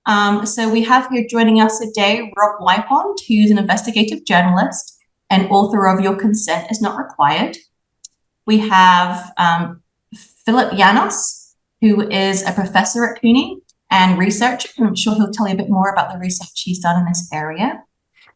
So we have here joining us today Rob Wipond, who's an investigative journalist and author of Your Consent is Not Required. We have Philip Yanos, who is a professor at CUNY and researcher. I'm sure he'll tell you a bit more about the research he's done in this area.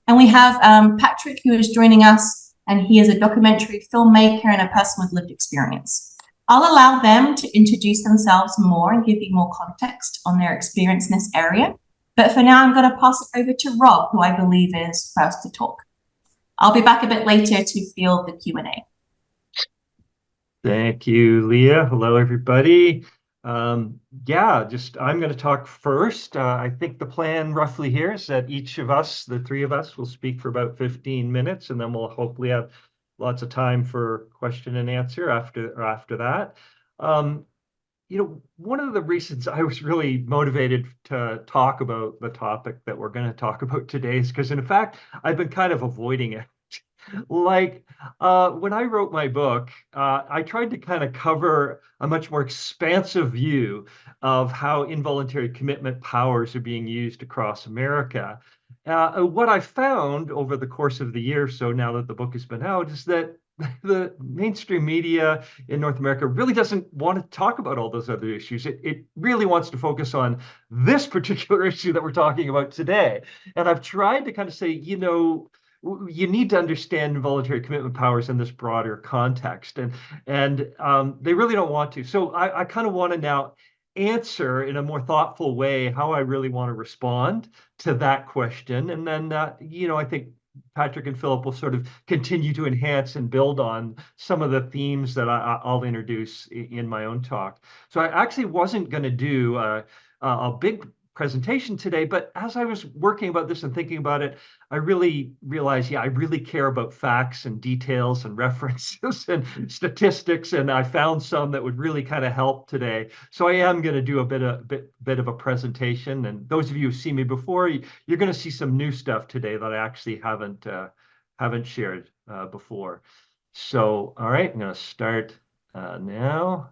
And we have Patrick, who is joining us, and he is a documentary filmmaker and a person with lived experience. I'll allow them to introduce themselves more and give you more context on their experience in this area. But for now, I'm going to pass it over to Rob, who I believe is first to talk. I'll be back a bit later to field the Q&A. Thank you, Leah. Hello, everybody. I'm going to talk first. I think the plan roughly here is that each of us, the three of us, will speak for about 15 minutes, and then we'll hopefully have lots of time for question and answer after that. One of the reasons I was really motivated to talk about the topic that we're going to talk about today is because, in fact, I've been kind of avoiding it. When I wrote my book, I tried to kind of cover a much more expansive view of how involuntary commitment powers are being used across America. What I found over the course of the year or so, now that the book has been out, is that the mainstream media in North America really doesn't want to talk about all those other issues. It really wants to focus on this particular issue that we're talking about today. And I've tried to kind of say, you need to understand involuntary commitment powers in this broader context, and they really don't want to. So I kind of want to now answer in a more thoughtful way how I really want to respond to that question, and then I think Patrick and Philip will sort of continue to enhance and build on some of the themes that I'll introduce in my own talk. So I actually wasn't going to do a big presentation today, but as I was working about this and thinking about it, I really realized, I really care about facts and details and references and statistics, and I found some that would really kind of help today. So I am going to do a bit of a presentation, and those of you who've seen me before, you're going to see some new stuff today that I actually haven't shared before. So, all right, I'm going to start now.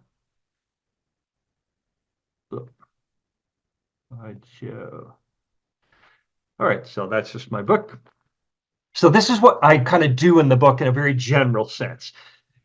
Slideshow. All right, so that's just my book. So this is what I kind of do in the book in a very general sense.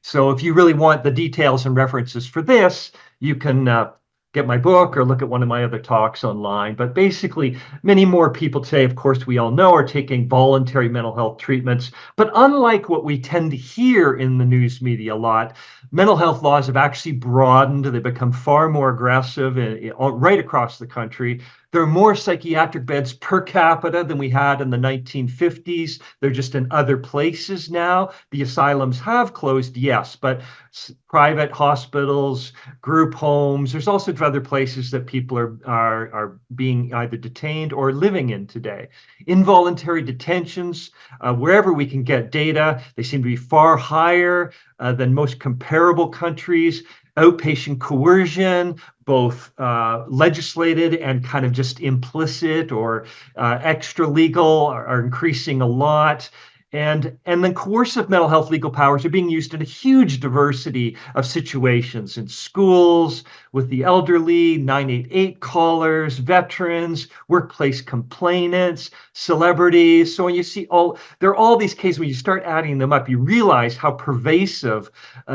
So if you really want the details and references for this, you can get my book or look at one of my other talks online. But basically, many more people today, of course, we all know, are taking voluntary mental health treatments. But unlike what we tend to hear in the news media a lot, mental health laws have actually broadened. They've become far more aggressive right across the country. There are more psychiatric beds per capita than we had in the 1950s. They're just in other places now. The asylums have closed, yes, but private hospitals, group homes, there's also other places that people are being either detained or living in today. Involuntary detentions, wherever we can get data, they seem to be far higher than most comparable countries. Outpatient coercion, both legislated and kind of just implicit or extra legal, are increasing a lot. And then coercive mental health legal powers are being used in a huge diversity of situations in schools, with the elderly, 988 callers, veterans, workplace complainants, celebrities. So when you see there are all these cases, when you start adding them up, you realize how pervasive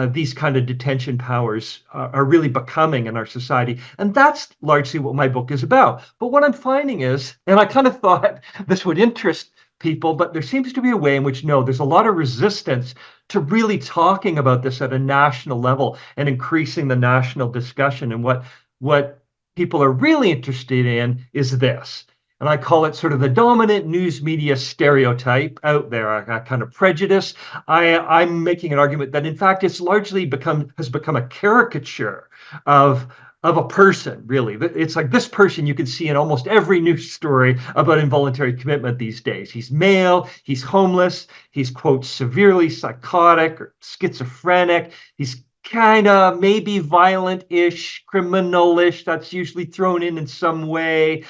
these kind of detention powers are really becoming in our society. And that's largely what my book is about. But what I'm finding is, and I kind of thought this would interest people, but there seems to be a way in which, there's a lot of resistance to really talking about this at a national level and increasing the national discussion. And what people are really interested in is this. And I call it sort of the dominant news media stereotype out there, a kind of prejudice. I'm making an argument that, in fact, it's largely has become a caricature of a person, really. It's like this person you can see in almost every news story about involuntary commitment these days. He's male, he's homeless, he's, quote, severely psychotic or schizophrenic, he's kind of maybe violent-ish, criminal-ish, that's usually thrown in some way.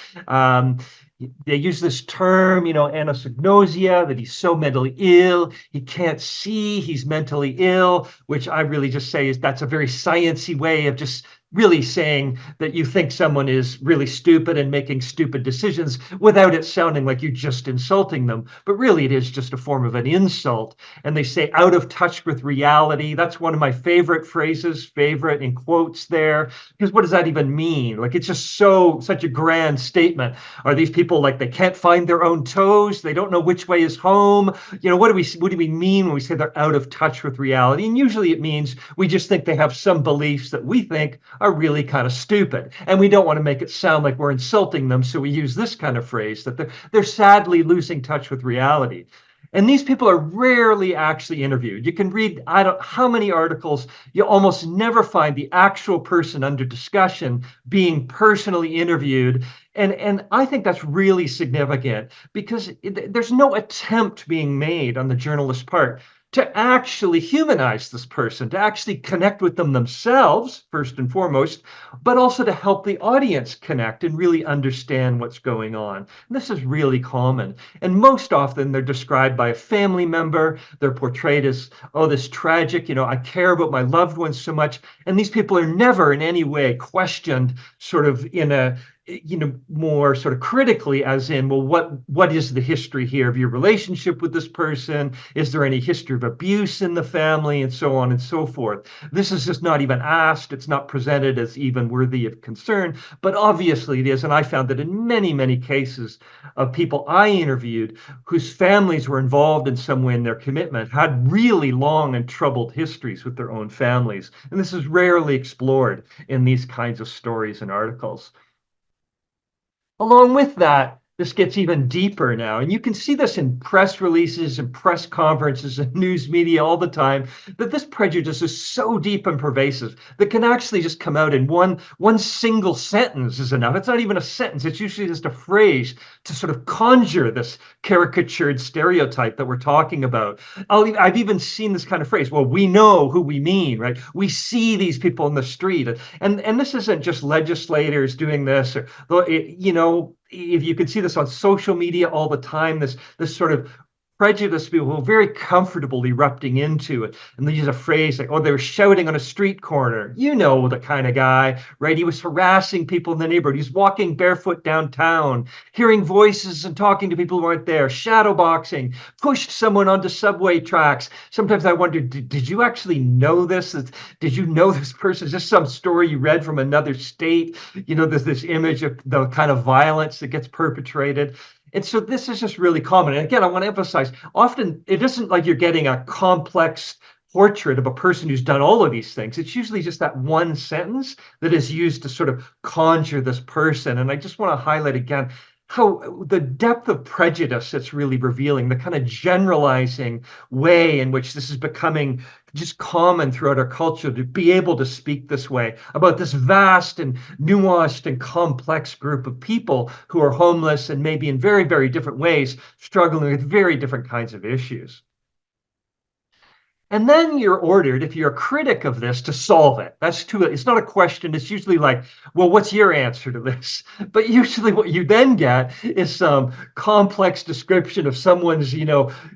They use this term, anosognosia, that he's so mentally ill, he can't see, he's mentally ill, which I really just say that's a very sciencey way of just really saying that you think someone is really stupid and making stupid decisions without it sounding like you're just insulting them. But really, it is just a form of an insult. And they say out of touch with reality. That's one of my favorite phrases, favorite in quotes there. Because what does that even mean? Like, it's just such a grand statement. Are these people like they can't find their own toes? They don't know which way is home? What do we mean when we say they're out of touch with reality? And usually it means we just think they have some beliefs that we think are really kind of stupid. And we don't want to make it sound like we're insulting them. So we use this kind of phrase that they're sadly losing touch with reality. And these people are rarely actually interviewed. You can read, I don't how many articles, you almost never find the actual person under discussion being personally interviewed. And I think that's really significant because there's no attempt being made on the journalist's part to actually humanize this person, to actually connect with them themselves, first and foremost, but also to help the audience connect and really understand what's going on. And this is really common. And most often they're described by a family member. They're portrayed as, oh, this tragic, I care about my loved ones so much. And these people are never in any way questioned sort of in a more sort of critically, as in, well, what is the history here of your relationship with this person? Is there any history of abuse in the family, and so on and so forth? This is just not even asked. It's not presented as even worthy of concern, but obviously it is. And I found that in many, many cases of people I interviewed whose families were involved in some way in their commitment had really long and troubled histories with their own families. And this is rarely explored in these kinds of stories and articles. Along with that, this gets even deeper now. And you can see this in press releases and press conferences and news media all the time, that this prejudice is so deep and pervasive that can actually just come out in one single sentence is enough. It's not even a sentence. It's usually just a phrase to sort of conjure this caricatured stereotype that we're talking about. I've even seen this kind of phrase, well, we know who we mean, right? We see these people in the street. And this isn't just legislators doing this, or, if you can see this on social media all the time, this sort of prejudice people are very comfortable erupting into it. And they use a phrase like, oh, they were shouting on a street corner. You know the kind of guy, right? He was harassing people in the neighborhood. He's walking barefoot downtown, hearing voices and talking to people who aren't there, shadowboxing, pushed someone onto subway tracks. Sometimes I wonder, did you actually know this? Did you know this person? Is this some story you read from another state? There's this image of the kind of violence that gets perpetrated. And so this is just really common. And again, I want to emphasize, often it isn't like you're getting a complex portrait of a person who's done all of these things. It's usually just that one sentence that is used to sort of conjure this person. And I just want to highlight again how the depth of prejudice it's really revealing, the kind of generalizing way in which this is becoming just common throughout our culture to be able to speak this way about this vast and nuanced and complex group of people who are homeless and maybe in very, very different ways struggling with very different kinds of issues. And then you're ordered, if you're a critic of this, to solve it. It's not a question. It's usually like, well, what's your answer to this? But usually what you then get is some complex description of someone's,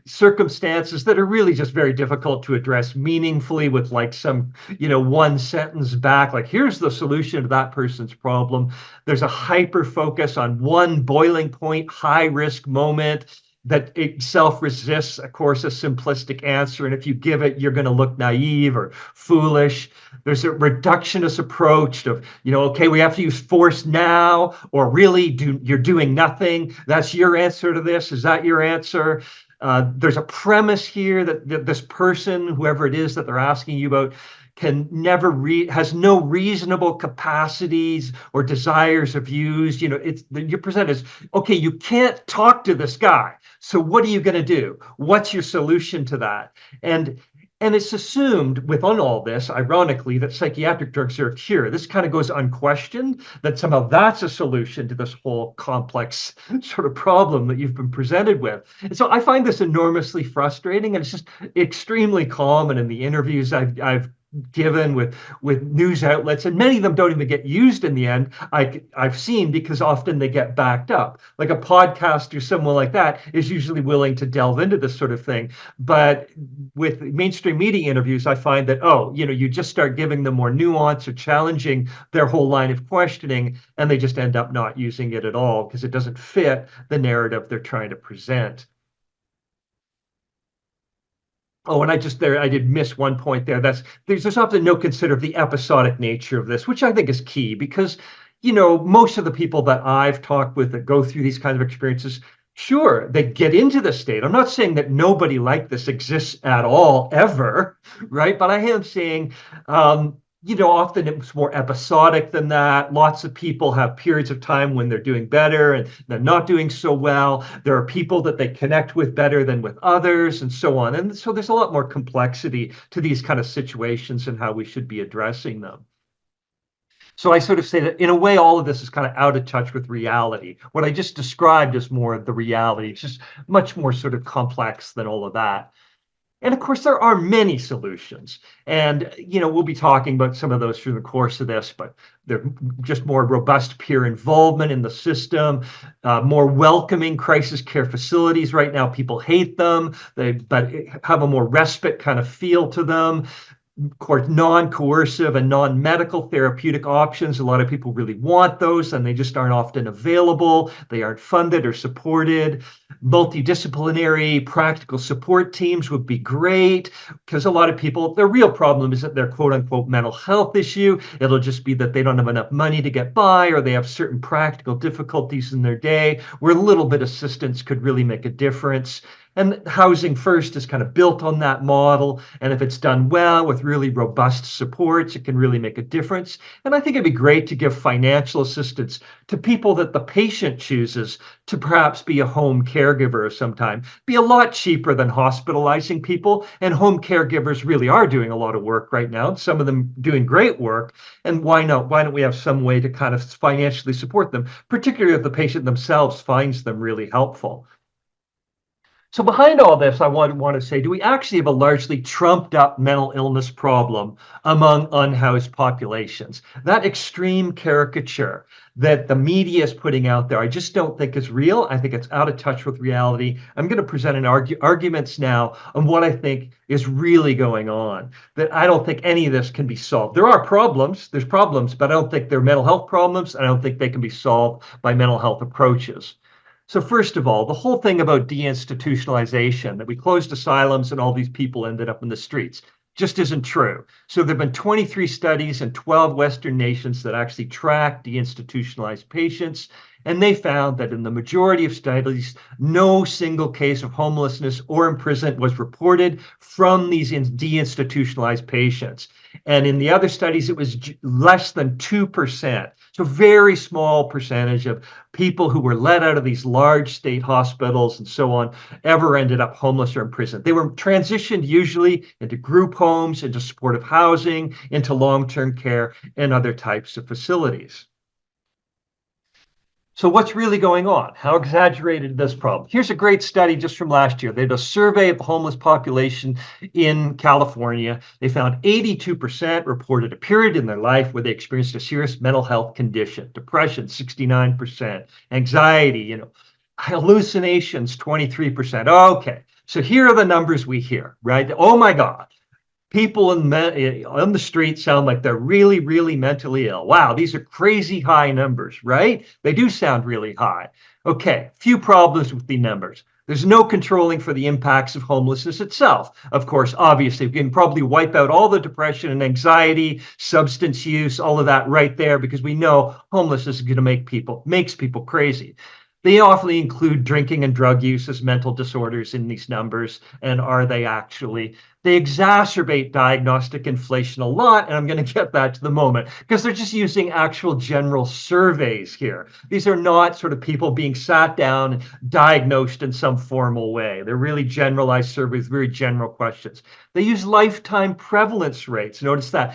circumstances that are really just very difficult to address meaningfully with like some, one sentence back, like, here's the solution to that person's problem. There's a hyper focus on one boiling point, high risk moment that itself resists, of course, a simplistic answer. And if you give it, you're going to look naive or foolish. There's a reductionist approach of, okay, we have to use force now, or really you're doing nothing. That's your answer to this. Is that your answer? There's a premise here that this person, whoever it is that they're asking you about, has no reasonable capacities or desires or views. You're presented as, okay, you can't talk to this guy. So what are you going to do? What's your solution to that? And it's assumed within all this, ironically, that psychiatric drugs are a cure. This kind of goes unquestioned, that somehow that's a solution to this whole complex sort of problem that you've been presented with. And so I find this enormously frustrating, and it's just extremely common in the interviews I've given with news outlets, and many of them don't even get used in the end. I've seen, because often they get backed up. Like a podcast or someone like that is usually willing to delve into this sort of thing. But with mainstream media interviews, I find that, you just start giving them more nuance or challenging their whole line of questioning, and they just end up not using it at all because it doesn't fit the narrative they're trying to present. Oh, and I did miss one point there. There's often no consider of the episodic nature of this, which I think is key because, most of the people that I've talked with that go through these kinds of experiences, sure, they get into the state. I'm not saying that nobody like this exists at all, ever, right? But I am saying, often it's more episodic than that. Lots of people have periods of time when they're doing better and they're not doing so well. There are people that they connect with better than with others, and so on. And so there's a lot more complexity to these kind of situations and how we should be addressing them. So I sort of say that in a way, all of this is kind of out of touch with reality. What I just described is more of the reality. It's just much more sort of complex than all of that. And of course, there are many solutions. And, we'll be talking about some of those through the course of this, but they're just more robust peer involvement in the system, more welcoming crisis care facilities. Right now, people hate them, but have a more respite kind of feel to them. Of course, non-coercive and non-medical therapeutic options. A lot of people really want those, and they just aren't often available. They aren't funded or supported. Multidisciplinary practical support teams would be great, because a lot of people, their real problem is that their quote-unquote mental health issue. It'll just be that they don't have enough money to get by, or they have certain practical difficulties in their day, where a little bit of assistance could really make a difference. And Housing First is kind of built on that model. And if it's done well with really robust supports, it can really make a difference. And I think it'd be great to give financial assistance to people that the patient chooses to perhaps be a home caregiver of some time. Be a lot cheaper than hospitalizing people. And home caregivers really are doing a lot of work right now. Some of them doing great work. And why not? Why don't we have some way to kind of financially support them, particularly if the patient themselves finds them really helpful? So behind all this, I want to say, do we actually have a largely trumped up mental illness problem among unhoused populations? That extreme caricature that the media is putting out there, I just don't think is real. I think it's out of touch with reality. I'm going to present arguments now on what I think is really going on, that I don't think any of this can be solved. There's problems, but I don't think they're mental health problems. And I don't think they can be solved by mental health approaches. So first of all, the whole thing about deinstitutionalization, that we closed asylums and all these people ended up in the streets, just isn't true. So there have been 23 studies in 12 Western nations that actually track deinstitutionalized patients. And they found that in the majority of studies, no single case of homelessness or imprisonment was reported from these deinstitutionalized patients. And in the other studies, it was less than 2%. So very small percentage of people who were let out of these large state hospitals and so on ever ended up homeless or imprisoned. They were transitioned usually into group homes, into supportive housing, into long-term care, and other types of facilities. So what's really going on? How exaggerated is this problem? Here's a great study just from last year. They did a survey of the homeless population in California. They found 82% reported a period in their life where they experienced a serious mental health condition. Depression, 69%. Anxiety, hallucinations, 23%. Okay, so here are the numbers we hear, right? Oh my God. People on the street sound like they're really, really mentally ill. Wow, these are crazy high numbers, right? They do sound really high. Okay, few problems with the numbers. There's no controlling for the impacts of homelessness itself. Of course, obviously, we can probably wipe out all the depression and anxiety, substance use, all of that right there, because we know homelessness is going to makes people crazy. They often include drinking and drug use as mental disorders in these numbers. And are they actually? They exacerbate diagnostic inflation a lot, and I'm going to get that to the moment, because they're just using actual general surveys here. These are not sort of people being sat down and diagnosed in some formal way. They're really generalized surveys, very general questions. They use lifetime prevalence rates. Notice that.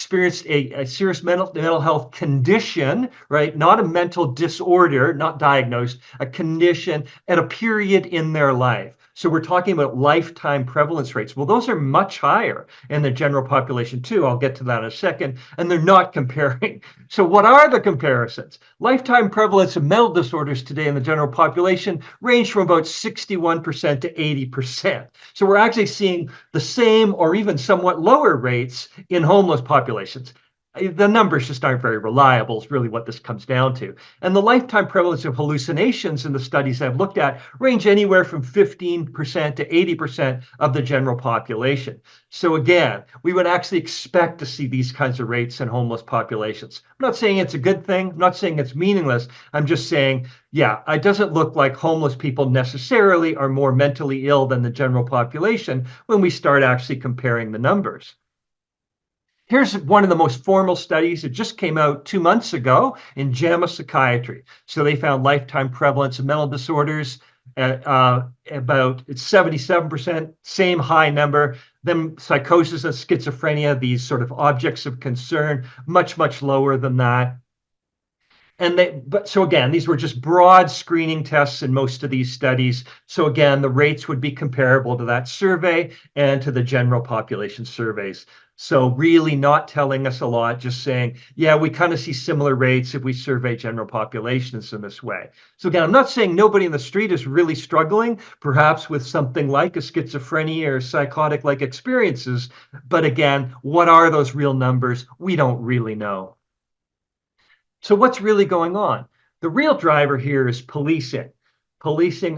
experienced a serious mental health condition, right? Not a mental disorder, not diagnosed, a condition at a period in their life. So we're talking about lifetime prevalence rates. Well, those are much higher in the general population too. I'll get to that in a second. And they're not comparing. So what are the comparisons? Lifetime prevalence of mental disorders today in the general population range from about 61% to 80%. So we're actually seeing the same or even somewhat lower rates in homeless populations. The numbers just aren't very reliable is really what this comes down to. And the lifetime prevalence of hallucinations in the studies I've looked at range anywhere from 15% to 80% of the general population. So again, we would actually expect to see these kinds of rates in homeless populations. I'm not saying it's a good thing. I'm not saying it's meaningless. I'm just saying, yeah, it doesn't look like homeless people necessarily are more mentally ill than the general population when we start actually comparing the numbers. Here's one of the most formal studies. It just came out 2 months ago in JAMA Psychiatry. So they found lifetime prevalence of mental disorders at about 77%, same high number. Then psychosis and schizophrenia, these sort of objects of concern, much, much lower than that. So again, these were just broad screening tests in most of these studies. So again, the rates would be comparable to that survey and to the general population surveys. So really not telling us a lot, just saying, yeah, we kind of see similar rates if we survey general populations in this way. So again, I'm not saying nobody in the street is really struggling, perhaps with something like a schizophrenia or psychotic-like experiences. But again, what are those real numbers? We don't really know. So what's really going on? The real driver here is policing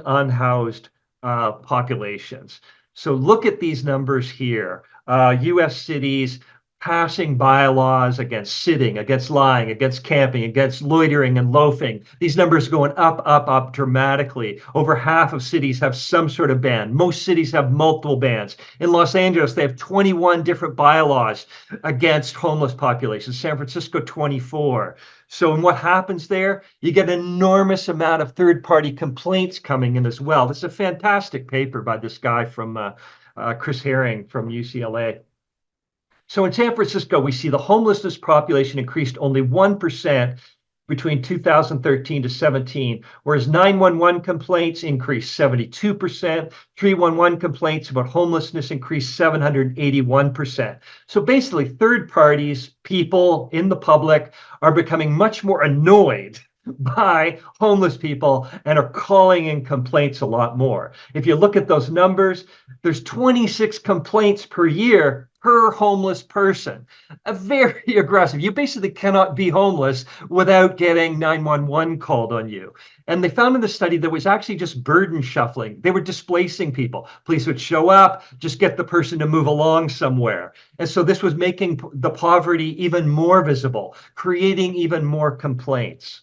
unhoused populations. So look at these numbers here. US cities passing bylaws against sitting, against lying, against camping, against loitering and loafing. These numbers going up, up, up dramatically. Over half of cities have some sort of ban. Most cities have multiple bans. In Los Angeles, they have 21 different bylaws against homeless populations. San Francisco, 24. So and what happens there? You get an enormous amount of third-party complaints coming in as well. This is a fantastic paper by this guy from Chris Herring from UCLA. So in San Francisco, we see the homelessness population increased only 1% between 2013 to 17, whereas 911 complaints increased 72%, 311 complaints about homelessness increased 781%. So basically, third parties, people in the public, are becoming much more annoyed by homeless people and are calling in complaints a lot more. If you look at those numbers, there's 26 complaints per year per homeless person. A very aggressive. You basically cannot be homeless without getting 911 called on you. And they found in the study that was actually just burden shuffling. They were displacing people. Police would show up, just get the person to move along somewhere. And so this was making the poverty even more visible, creating even more complaints.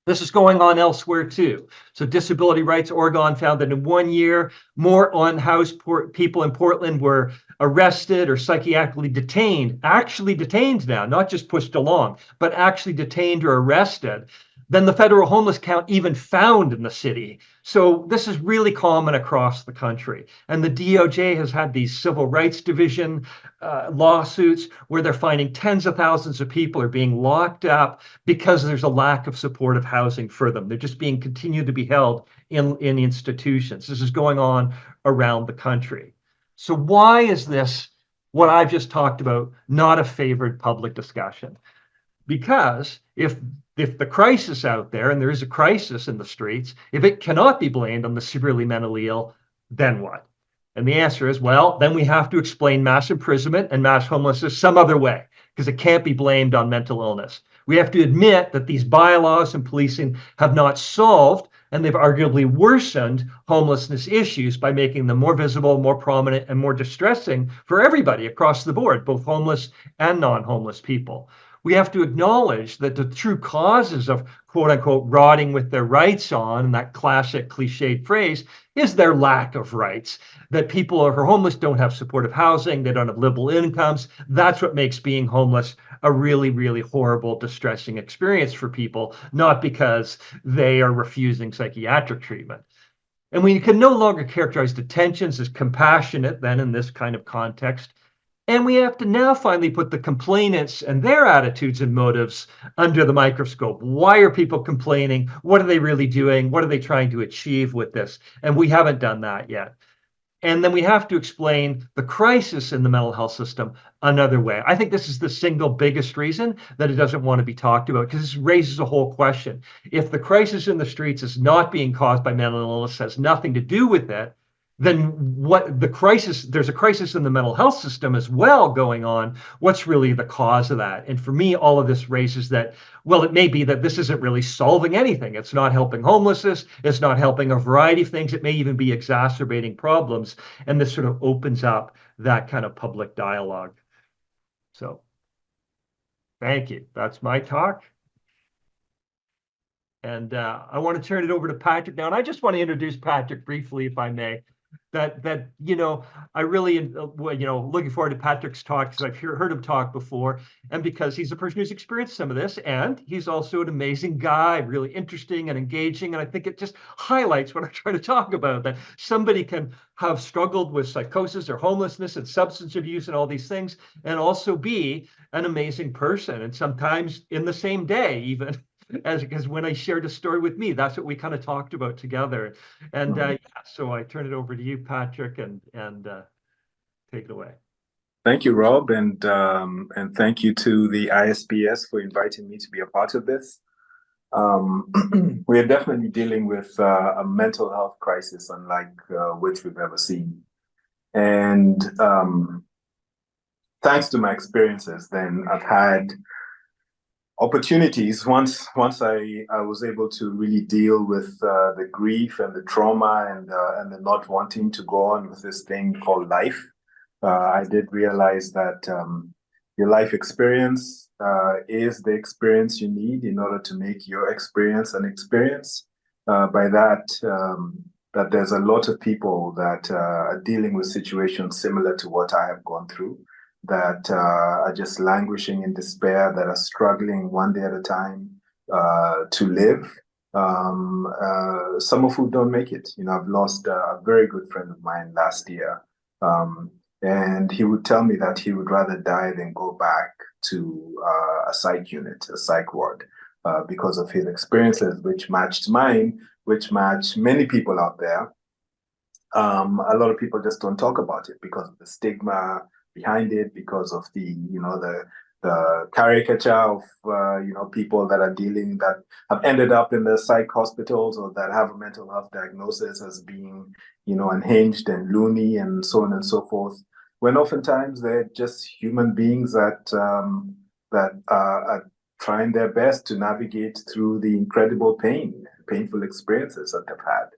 This is going on elsewhere too. So Disability Rights Oregon found that in 1 year, more unhoused people in Portland were arrested or psychiatrically detained, actually detained now, not just pushed along, but actually detained or arrested than the federal homeless count even found in the city. So this is really common across the country. And the DOJ has had these civil rights division lawsuits where they're finding tens of thousands of people are being locked up because there's a lack of supportive housing for them. They're just being continued to be held in institutions. This is going on around the country. So why is this, what I've just talked about, not a favored public discussion? Because if the crisis out there, and there is a crisis in the streets, if it cannot be blamed on the severely mentally ill, then what? And the answer is, well, then we have to explain mass imprisonment and mass homelessness some other way, because it can't be blamed on mental illness. We have to admit that these bylaws and policing have not solved, and they've arguably worsened homelessness issues by making them more visible, more prominent, and more distressing for everybody across the board, both homeless and non-homeless people. We have to acknowledge that the true causes of quote unquote rotting with their rights on, and that classic cliched phrase, is their lack of rights. That people who are homeless don't have supportive housing, they don't have livable incomes. That's what makes being homeless a really, really horrible, distressing experience for people, not because they are refusing psychiatric treatment. And we can no longer characterize detentions as compassionate then in this kind of context. And we have to now finally put the complainants and their attitudes and motives under the microscope. Why are people complaining? What are they really doing? What are they trying to achieve with this? And we haven't done that yet. And then we have to explain the crisis in the mental health system another way. I think this is the single biggest reason that it doesn't want to be talked about, because this raises a whole question. If the crisis in the streets is not being caused by mental illness, has nothing to do with it, then what the crisis, there's a crisis in the mental health system as well going on. What's really the cause of that? And for me, all of this raises that, well, it may be that this isn't really solving anything. It's not helping homelessness. It's not helping a variety of things. It may even be exacerbating problems. And this sort of opens up that kind of public dialogue. So thank you. That's my talk. And I want to turn it over to Patrick now. And I just want to introduce Patrick briefly, if I may. That I really looking forward to Patrick's talk, because I've heard him talk before, and because he's a person who's experienced some of this, and he's also an amazing guy, really interesting and engaging. And I think it just highlights what I'm trying to talk about, that somebody can have struggled with psychosis or homelessness and substance abuse and all these things, and also be an amazing person, and sometimes in the same day even. Because when I shared a story with me, that's what we kind of talked about together. And yeah, so I turn it over to you, Patrick, and take it away. Thank you, Rob, and thank you to the ISPS for inviting me to be a part of this. We are definitely dealing with a mental health crisis unlike which we've ever seen. And thanks to my experiences, then I've had opportunities once I was able to really deal with the grief and the trauma and the not wanting to go on with this thing called life. I did realize that your life experience is the experience you need in order to make your experience an experience. By that, that there's a lot of people that are dealing with situations similar to what I have gone through, that are just languishing in despair, that are struggling one day at a time to live. Some of who don't make it. I've lost a very good friend of mine last year. And he would tell me that he would rather die than go back to a psych unit, a psych ward, because of his experiences, which matched mine, which matched many people out there. A lot of people just don't talk about it because of the stigma behind it, because of the caricature of people that are that have ended up in the psych hospitals, or that have a mental health diagnosis as being unhinged and loony and so on and so forth, when oftentimes they're just human beings that are trying their best to navigate through the incredible painful experiences that they've had.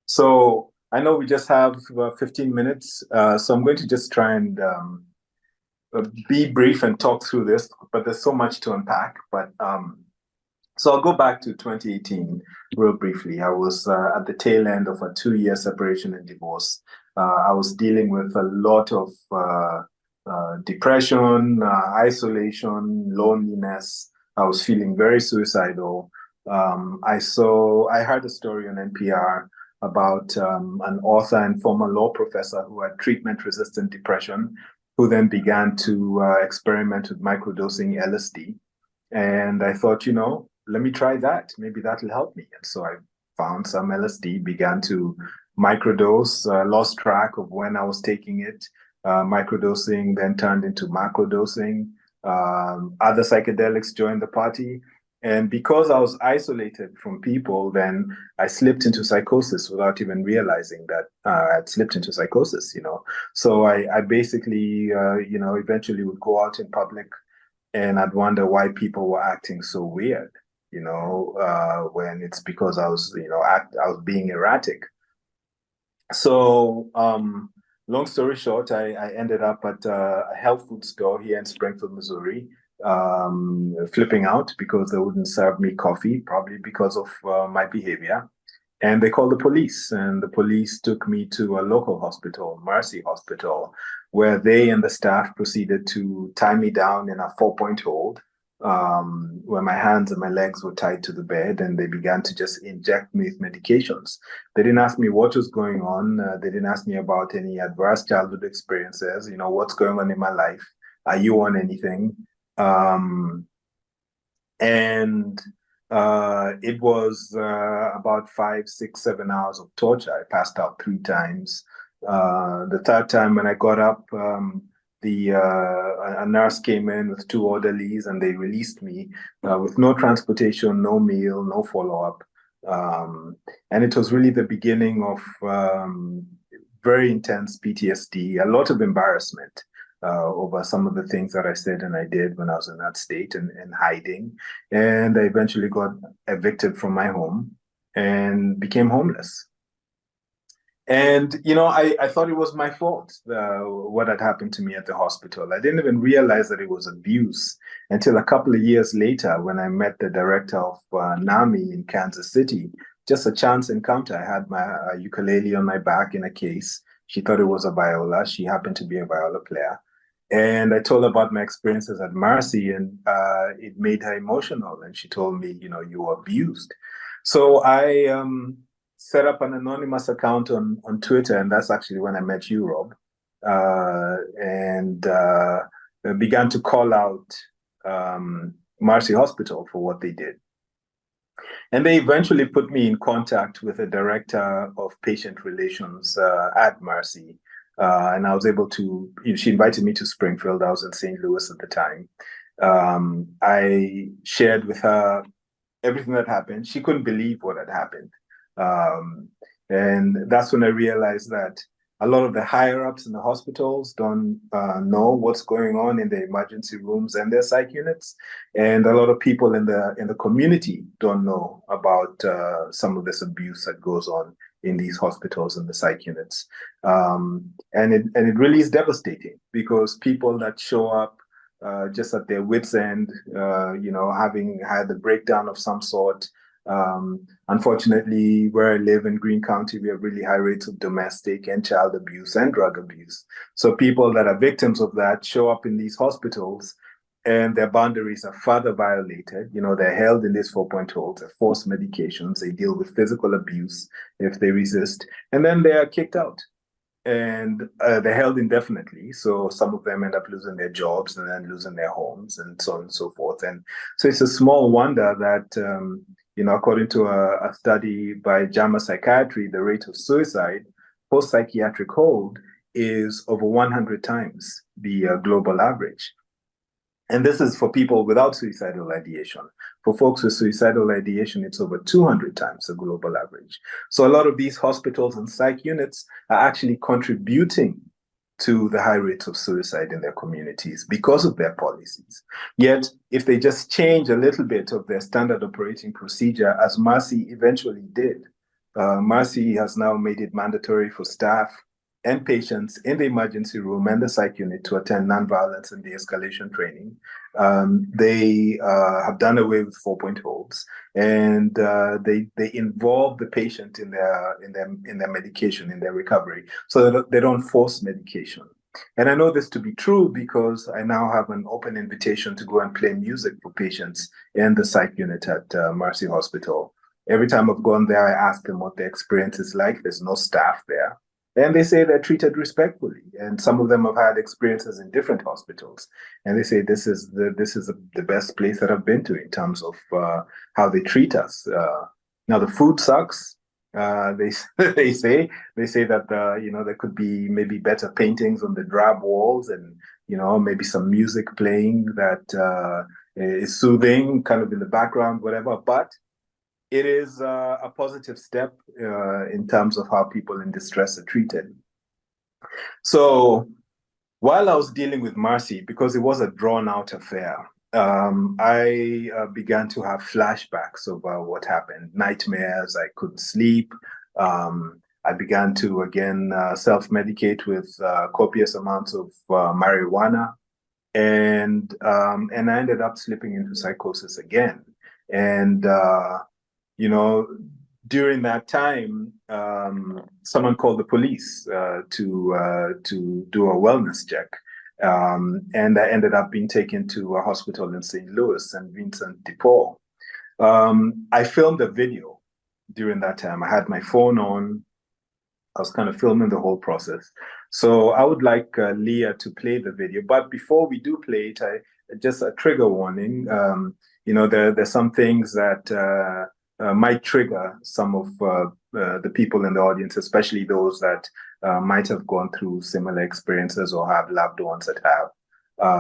So I know we just have 15 minutes, so I'm going to just try and be brief and talk through this, but there's so much to unpack. But so I'll go back to 2018 real briefly. I was at the tail end of a 2-year separation and divorce. I was dealing with a lot of depression, isolation, loneliness. I was feeling very suicidal. I heard a story on NPR about an author and former law professor who had treatment-resistant depression, who then began to experiment with microdosing LSD. And I thought, let me try that. Maybe that'll help me. And so I found some LSD, began to microdose, lost track of when I was taking it. Microdosing then turned into macrodosing. Other psychedelics joined the party. And because I was isolated from people, then I slipped into psychosis without even realizing that I'd slipped into psychosis, So I basically, eventually would go out in public and I'd wonder why people were acting so weird, when it's because I was, I was being erratic. So long story short, I ended up at a health food store here in Springfield, Missouri, flipping out because they wouldn't serve me coffee, probably because of my behavior. And they called the police, and the police took me to a local hospital, Mercy Hospital, where they and the staff proceeded to tie me down in a 4-point hold, where my hands and my legs were tied to the bed, and they began to just inject me with medications. They didn't ask me what was going on. They didn't ask me about any adverse childhood experiences. You know, what's going on in my life? Are you on anything? And it was about 5, 6, 7 hours of torture. I passed out 3 times. The third time when I got up, a nurse came in with 2 orderlies, and they released me with no transportation, no meal, no follow-up. And it was really the beginning of very intense PTSD, a lot of embarrassment over some of the things that I said and I did when I was in that state and hiding. And I eventually got evicted from my home and became homeless. And, you know, I thought it was my fault, what had happened to me at the hospital. I didn't even realize that it was abuse until a couple of years later when I met the director of NAMI in Kansas City. Just a chance encounter. I had my ukulele on my back in a case. She thought it was a viola. She happened to be a viola player. And I told her about my experiences at Mercy, and it made her emotional. And she told me, you know, you were abused. So I set up an anonymous account on Twitter, and that's actually when I met you, Rob, and began to call out Mercy Hospital for what they did. And they eventually put me in contact with a director of patient relations at Mercy. And I was able to, you know, she invited me to Springfield. I was in St. Louis at the time. I shared with her everything that happened. She couldn't believe what had happened. And that's when I realized that a lot of the higher ups in the hospitals don't know what's going on in the emergency rooms and their psych units, and a lot of people in the community don't know about some of this abuse that goes on in these hospitals and the psych units. And it really is devastating, because people that show up just at their wits' end, you know, having had a breakdown of some sort. Unfortunately, where I live in Greene County, we have really high rates of domestic and child abuse and drug abuse. So people that are victims of that show up in these hospitals, and their boundaries are further violated. You know, they're held in these 4-point holds, they're forced medications, they deal with physical abuse if they resist, and then they are kicked out. And they're held indefinitely. So some of them end up losing their jobs and then losing their homes and so on and so forth. And so it's a small wonder that, you know, according to a study by JAMA Psychiatry, the rate of suicide post-psychiatric hold is over 100 times the global average. And this is for people without suicidal ideation. For folks with suicidal ideation, it's over 200 times the global average. So a lot of these hospitals and psych units are actually contributing to the high rates of suicide in their communities because of their policies. Yet, if they just change a little bit of their standard operating procedure, as Mercy eventually did, Mercy has now made it mandatory for staff and patients in the emergency room and the psych unit to attend nonviolence and de-escalation training. They have done away with 4-point holds, and they involve the patient in their medication, in their recovery, so that they don't force medication. And I know this to be true because I now have an open invitation to go and play music for patients in the psych unit at Mercy Hospital. Every time I've gone there, I ask them what the experience is like. There's no staff there. And they say they're treated respectfully. And some of them have had experiences in different hospitals. And they say this is the best place that I've been to in terms of how they treat us. Now the food sucks. They say that you know, there could be maybe better paintings on the drab walls, and you know, maybe some music playing that is soothing, kind of in the background, whatever. But it is a positive step in terms of how people in distress are treated. So while I was dealing with Mercy, because it was a drawn-out affair, I began to have flashbacks of what happened, nightmares. I couldn't sleep. I began to, again, self-medicate with copious amounts of marijuana. And I ended up slipping into psychosis again. And you know, during that time, someone called the police to do a wellness check. And I ended up being taken to a hospital in St. Louis and Vincent de Paul. I filmed a video during that time. I had my phone on. I was kind of filming the whole process. So I would like Leah to play the video. But before we do play it, just a trigger warning. There's some things that might trigger some of the people in the audience, especially those that might have gone through similar experiences or have loved ones that have.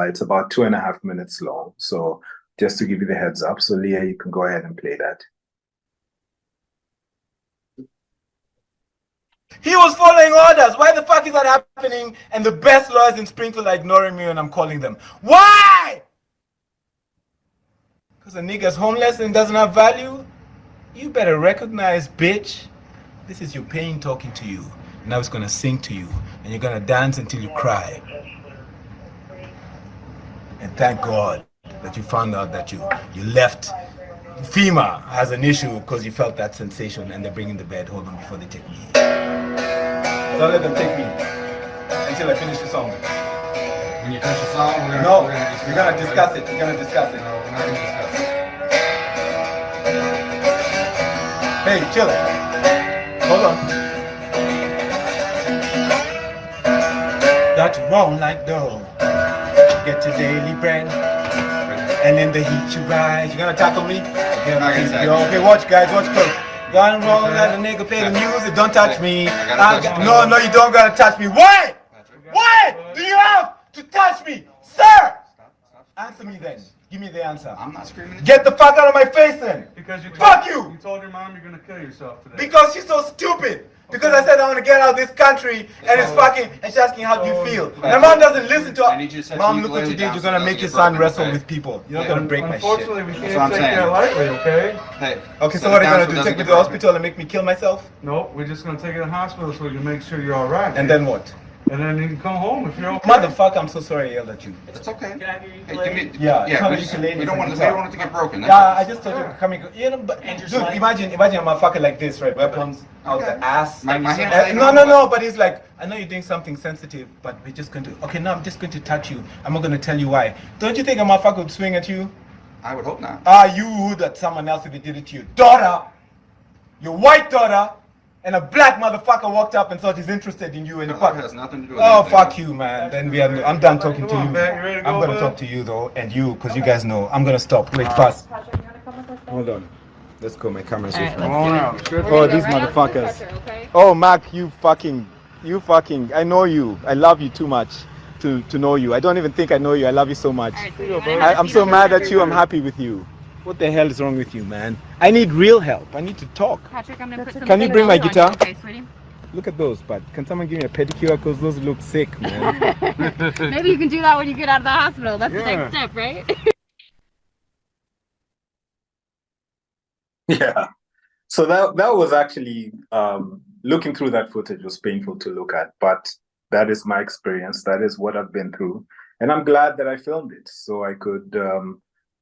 It's about 2.5 minutes long. So just to give you the heads up. So Leah, you can go ahead and play that. He was following orders. Why the fuck is that happening? And the best lawyers in Springfield are ignoring me when I'm calling them. Why? Because a nigga's homeless and doesn't have value? You better recognize, bitch. This is your pain talking to you. Now it's gonna sing to you. And you're gonna dance until you cry. And thank God that you found out that you left. FEMA has an issue because you felt that sensation and they're bringing the bed. Hold on before they take me. Don't let them take me until I finish the song. When you finish the song, we're gonna discuss it. We're gonna discuss it. No, we're not gonna discuss it. Hey, chill. Hold on. Got you wrong like dough. Get your daily bread. And in the heat you rise. You gonna tackle me? Okay, watch guys, watch close. Gonna roll like a nigga play the music. Don't touch me. No, you don't gotta touch me. Why? Why do you have to touch me, sir? Answer me then. Give me the answer. I'm not screaming. Get the fuck out of my face then. Because Fuck you. You told your mom you're gonna kill yourself today. Because she's so stupid. Because I said I want to get out of this country and it's fucking, and she's asking how do you feel. My mom doesn't listen to her. Mom, look what you did. You're gonna make your son wrestle with people. You're not gonna break my shit. Unfortunately, we can't take that lightly, okay? Hey. Okay, so what are you gonna do? Take me to the hospital and make me kill myself? Nope, we're just gonna take you to the hospital so we can make sure you're alright. And then what? And then you can come home if you're okay. Motherfucker, I'm so sorry I yelled at you. It's okay. Hey, give me, Yeah, we don't want it to get broken. I just told you coming. You know, but dude, imagine a motherfucker like this, right? Weapons out the ass. My hands. No, but he's like, I know you're doing something sensitive, but we're just going to. Okay, now I'm just going to touch you. I'm not going to tell you why. Don't you think a motherfucker would swing at you? I would hope not. You would at someone else if he did it to your daughter, your white daughter. And a black motherfucker walked up and thought he's interested in you and That has nothing to do with Oh, anything. fuck you, man. Then I'm done talking to you. Come on, man. You ready to I'm go, gonna man? talk to you though, and you, because you guys know. I'm gonna stop. Wait, fast. Hold on. Let's go. My camera's with me. Come on out. Oh, these motherfuckers. Oh, Mac, you fucking. I know you. I love you too much to know you. I don't even think I know you. I love you so much. I'm so mad at you. I'm happy with you. What the hell is wrong with you, man? I need real help. I need to talk. Patrick, I'm gonna put some. Can you bring my guitar? Okay, sweetie. Look at those, but can someone give me a pedicure? Because those look sick, man. Maybe you can do that when you get out of the hospital. That's the next step, right? Yeah. So that was actually looking through that footage was painful to look at, but that is my experience. That is what I've been through, and I'm glad that I filmed it so I could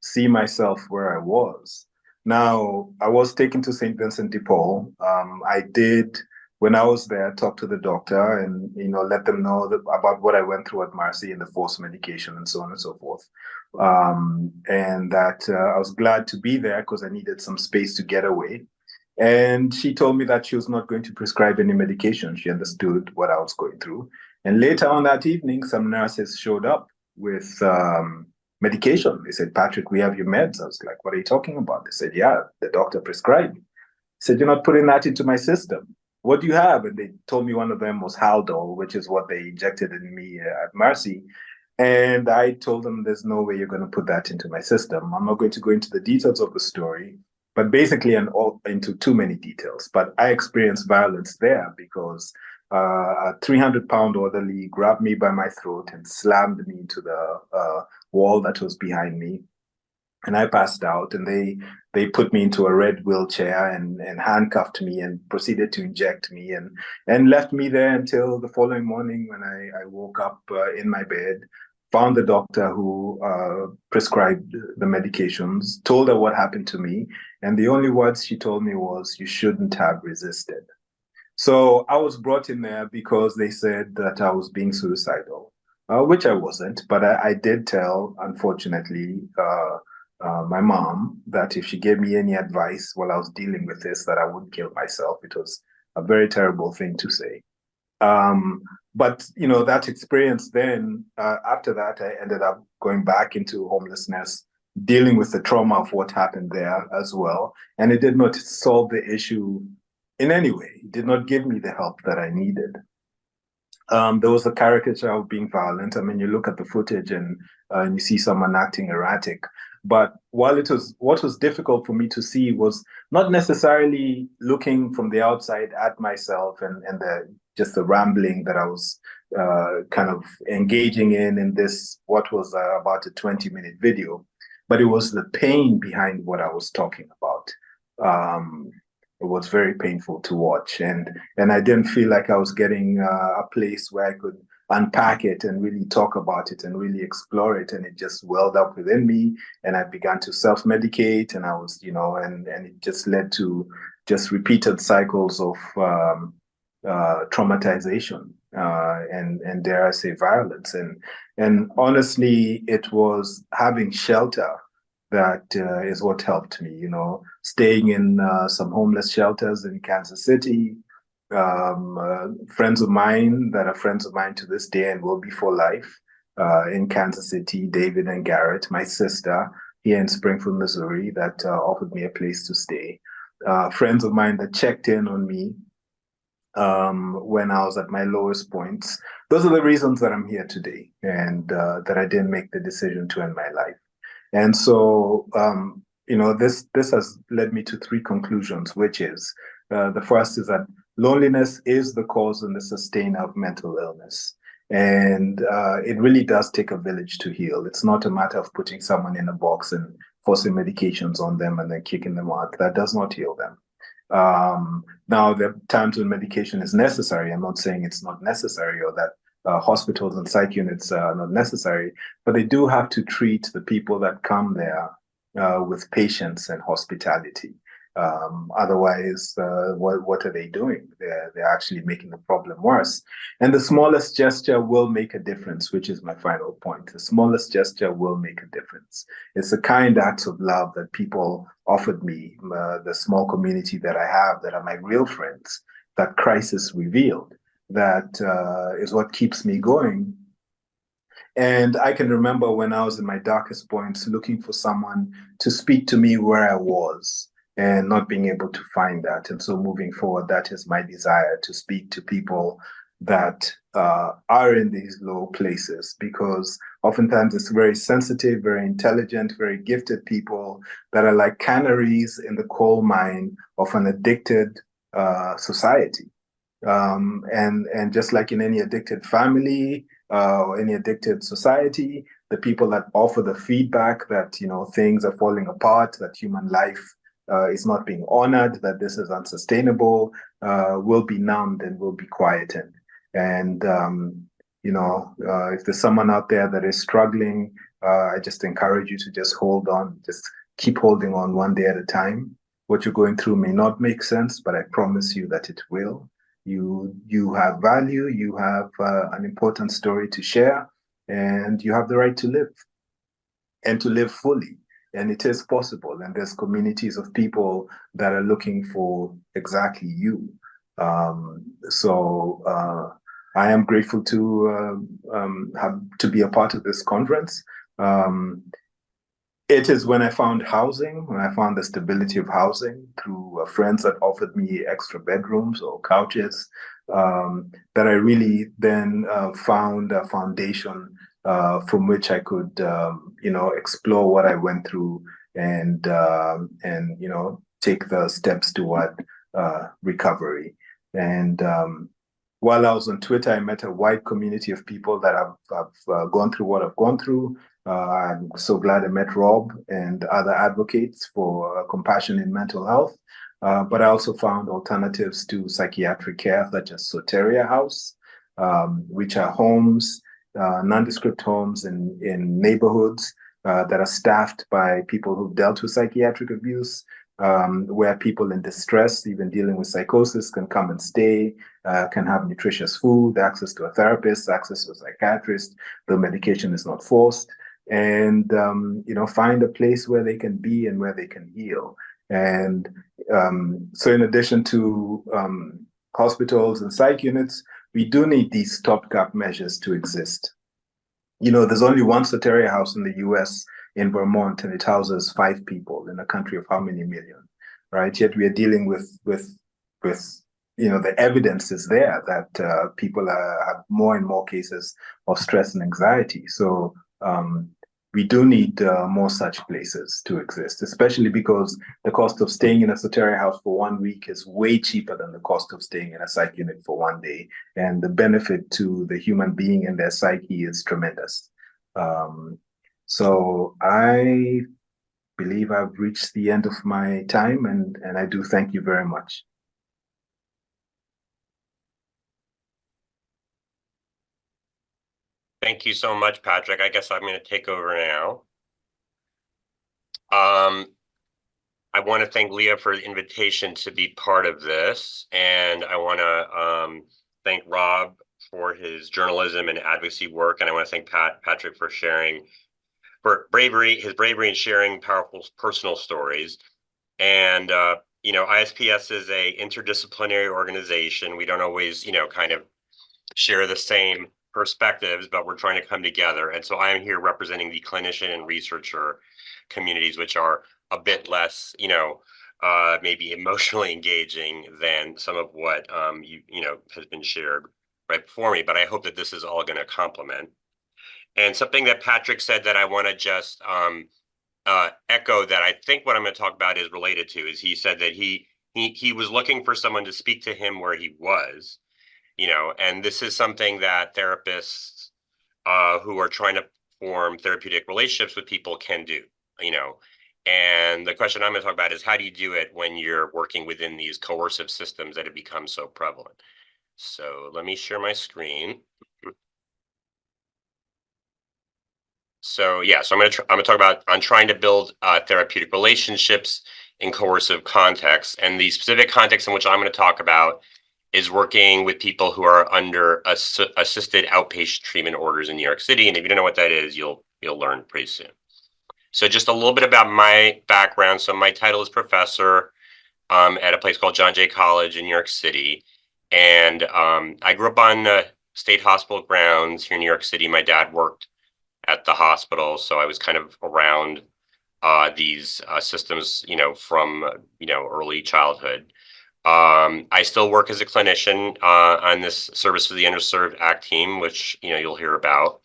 see myself where I was. Now, I was taken to St. Vincent de Paul. I did, when I was there, talk to the doctor and, let them know about what I went through at Marcy and the forced medication and so on and so forth. And that I was glad to be there because I needed some space to get away. And she told me that she was not going to prescribe any medication. She understood what I was going through. And later on that evening, some nurses showed up with medication. They said, Patrick, we have your meds. I was like, what are you talking about? They said, yeah, the doctor prescribed. I said, you're not putting that into my system. What do you have? And they told me one of them was Haldol, which is what they injected in me at Marcy. And I told them, there's no way you're going to put that into my system. I'm not going to go into the details of the story, but basically into too many details. But I experienced violence there because a 300-pound orderly grabbed me by my throat and slammed me into the wall that was behind me. And I passed out, and they put me into a red wheelchair and handcuffed me and proceeded to inject me and left me there until the following morning when I woke up in my bed, found the doctor who prescribed the medications, told her what happened to me. And the only words she told me was, you shouldn't have resisted. So I was brought in there because they said that I was being suicidal. which I wasn't, but I did tell, unfortunately, my mom that if she gave me any advice while I was dealing with this, that I wouldn't kill myself. It was a very terrible thing to say. But that experience then, after that, I ended up going back into homelessness, dealing with the trauma of what happened there as well. And it did not solve the issue in any way. It did not give me the help that I needed. There was a caricature of being violent. I mean, you look at the footage and you see someone acting erratic. But what was difficult for me to see was not necessarily looking from the outside at myself and just the rambling that I was kind of engaging in this, what was about a 20-minute video, but it was the pain behind what I was talking about. It was very painful to watch, and I didn't feel like I was getting a place where I could unpack it and really talk about it and really explore it. And it just welled up within me, and I began to self-medicate, and I was, and it just led to just repeated cycles of traumatization and dare I say violence. And honestly, it was having shelter that is what helped me, staying in some homeless shelters in Kansas City. Friends of mine that are friends of mine to this day and will be for life in Kansas City, David and Garrett, my sister here in Springfield, Missouri, that offered me a place to stay. Friends of mine that checked in on me when I was at my lowest points. Those are the reasons that I'm here today, and that I didn't make the decision to end my life. And so, this has led me to three conclusions, which is, the first is that loneliness is the cause and the sustainer of mental illness. And it really does take a village to heal. It's not a matter of putting someone in a box and forcing medications on them and then kicking them out. That does not heal them. Now, there are times when medication is necessary. I'm not saying it's not necessary or that hospitals and psych units are not necessary, but they do have to treat the people that come there with patience and hospitality. Otherwise, what are they doing? They're actually making the problem worse. And the smallest gesture will make a difference, which is my final point. The smallest gesture will make a difference. It's the kind acts of love that people offered me, the small community that I have that are my real friends, that crisis revealed. That is what keeps me going. And I can remember when I was in my darkest points, looking for someone to speak to me where I was and not being able to find that. And so moving forward, that is my desire, to speak to people that are in these low places, because oftentimes it's very sensitive, very intelligent, very gifted people that are like canaries in the coal mine of an addicted society. And just like in any addicted family or any addicted society, the people that offer the feedback that things are falling apart, that human life is not being honored, that this is unsustainable, will be numbed and will be quietened. And if there's someone out there that is struggling, I just encourage you to just hold on, just keep holding on one day at a time. What you're going through may not make sense, but I promise you that it will. You have value, you have an important story to share, and you have the right to live and to live fully. And it is possible. And there's communities of people that are looking for exactly you. So I am grateful to be a part of this conference. It is when I found housing, when I found the stability of housing through friends that offered me extra bedrooms or couches, that I really then found a foundation from which I could, explore what I went through and take the steps toward recovery. And while I was on Twitter, I met a wide community of people that have gone through what I've gone through. I'm so glad I met Rob and other advocates for compassion in mental health. But I also found alternatives to psychiatric care, such as Soteria House, which are homes, nondescript homes in neighborhoods that are staffed by people who've dealt with psychiatric abuse, where people in distress, even dealing with psychosis, can come and stay, can have nutritious food, access to a therapist, access to a psychiatrist. The medication is not forced, and find a place where they can be and where they can heal. And so, in addition to hospitals and psych units, we do need these stopgap measures to exist. There's only one Soteria house in the US in Vermont, and it houses 5 people in a country of how many million, right? Yet we are dealing with the evidence is there that people have more and more cases of stress and anxiety. So we do need more such places to exist, especially because the cost of staying in a Soteria house for 1 week is way cheaper than the cost of staying in a psych unit for 1 day. And the benefit to the human being and their psyche is tremendous. So I believe I've reached the end of my time, and I do thank you very much. Thank you so much, Patrick. I guess I'm going to take over now. I want to thank Leah for the invitation to be part of this, and I want to thank Rob for his journalism and advocacy work, and I want to thank Patrick for sharing his bravery in sharing powerful personal stories. And ISPS is a interdisciplinary organization. We don't always kind of share the same perspectives, but we're trying to come together. And so I'm here representing the clinician and researcher communities, which are a bit less, maybe emotionally engaging than some of what has been shared right before me. But I hope that this is all going to complement. And something that Patrick said that I want to just echo, that I think what I'm going to talk about is related to, is he said that he was looking for someone to speak to him where he was. And this is something that therapists who are trying to form therapeutic relationships with people can do, and the question I'm going to talk about is, how do you do it when you're working within these coercive systems that have become so prevalent? So let me share my screen. So I'm going to talk about trying to build therapeutic relationships in coercive contexts, and the specific context in which I'm going to talk about is working with people who are under assisted outpatient treatment orders in New York City. And if you don't know what that is, you'll learn pretty soon. So just a little bit about my background. So my title is professor at a place called John Jay College in New York City. And I grew up on the state hospital grounds here in New York City. My dad worked at the hospital, so I was kind of around these systems, from early childhood. I still work as a clinician on this Service for the Underserved Act team, which you'll hear about.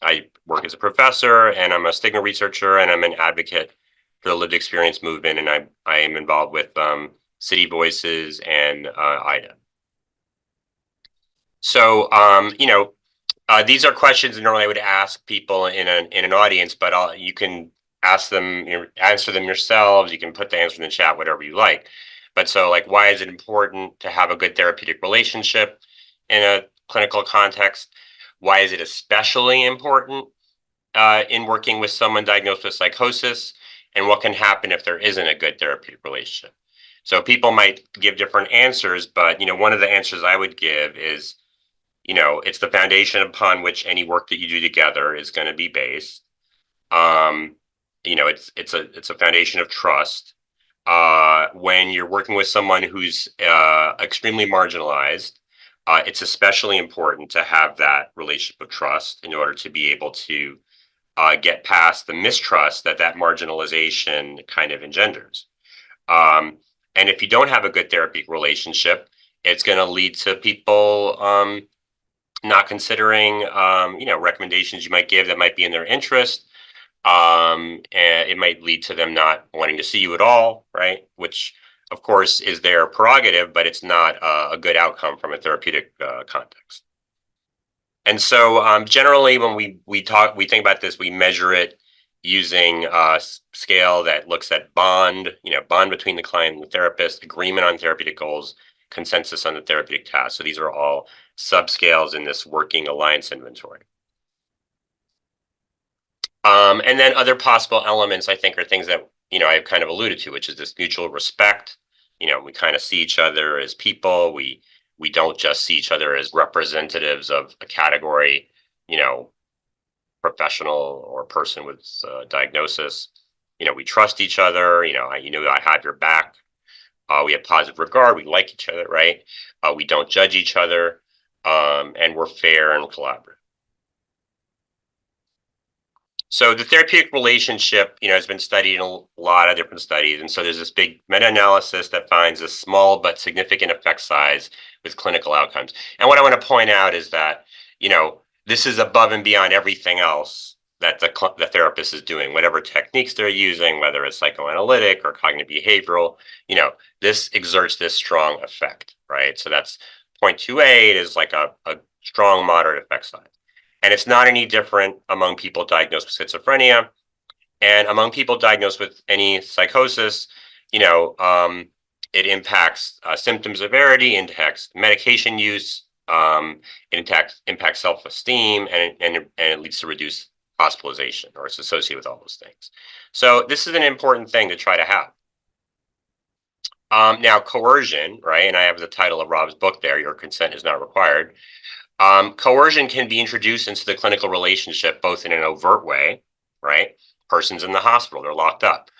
I work as a professor, and I'm a stigma researcher, and I'm an advocate for the lived experience movement, and I am involved with City Voices and IDA. So these are questions normally I would ask people in an audience, but you can ask them, answer them yourselves. You can put the answer in the chat, whatever you like. But so, why is it important to have a good therapeutic relationship in a clinical context? Why is it especially important in working with someone diagnosed with psychosis? And what can happen if there isn't a good therapeutic relationship? So people might give different answers, but one of the answers I would give is, it's the foundation upon which any work that you do together is going to be based. It's a foundation of trust. When you're working with someone who's extremely marginalized, it's especially important to have that relationship of trust in order to be able to get past the mistrust that marginalization kind of engenders. And if you don't have a good therapeutic relationship, it's going to lead to people not considering, recommendations you might give that might be in their interest. And it might lead to them not wanting to see you at all, right? Which, of course, is their prerogative, but it's not a good outcome from a therapeutic context. And so, generally, when we think about this, we measure it using a scale that looks at bond between the client and the therapist, agreement on therapeutic goals, consensus on the therapeutic task. So these are all subscales in this working alliance inventory. And then other possible elements, I think, are things that I've kind of alluded to, which is this mutual respect. We kind of see each other as people. We don't just see each other as representatives of a category, professional or person with diagnosis. We trust each other. I have your back. We have positive regard. We like each other, right? We don't judge each other, and we're fair and collaborative. So the therapeutic relationship, has been studied in a lot of different studies. And so there's this big meta-analysis that finds a small but significant effect size with clinical outcomes. And what I want to point out is that, this is above and beyond everything else that the therapist is doing, whatever techniques they're using, whether it's psychoanalytic or cognitive behavioral, this exerts this strong effect, right? So that's 0.28 is like a strong moderate effect size. And it's not any different among people diagnosed with schizophrenia. And among people diagnosed with any psychosis, it impacts symptom severity, impacts medication use, it impacts self-esteem, and it leads to reduced hospitalization, or it's associated with all those things. So this is an important thing to try to have. Now, coercion, right? And I have the title of Rob's book there, Your Consent is Not Required. Coercion can be introduced into the clinical relationship both in an overt way, right? Person's in the hospital, they're locked up,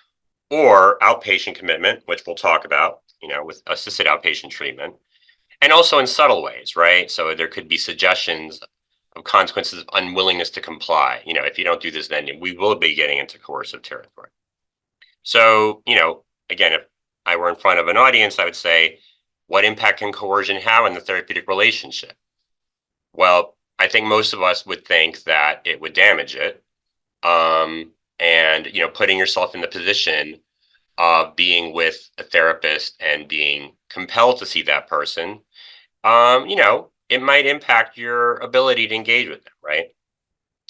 or outpatient commitment, which we'll talk about, with assisted outpatient treatment, and also in subtle ways, right? So there could be suggestions of consequences of unwillingness to comply. If you don't do this, then we will be getting into coercive territory. So, again, if I were in front of an audience, I would say, what impact can coercion have on the therapeutic relationship? Well, I think most of us would think that it would damage it. And, putting yourself in the position of being with a therapist and being compelled to see that person, it might impact your ability to engage with them, right?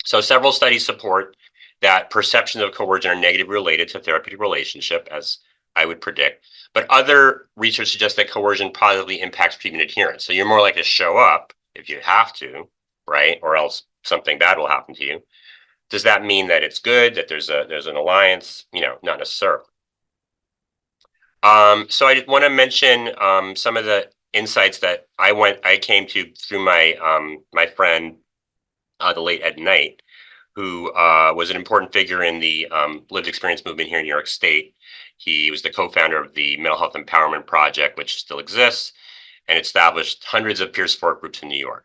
So several studies support that perceptions of coercion are negatively related to therapeutic relationship, as I would predict. But other research suggests that coercion positively impacts treatment adherence. So you're more likely to show up if you have to, right? Or else something bad will happen to you. Does that mean that it's good, that there's an alliance? Not necessarily. So I want to mention some of the insights that I came to through my friend, the late Ed Knight, who was an important figure in the lived experience movement here in New York State. He was the co-founder of the Mental Health Empowerment Project, which still exists, and established hundreds of peer support groups in New York.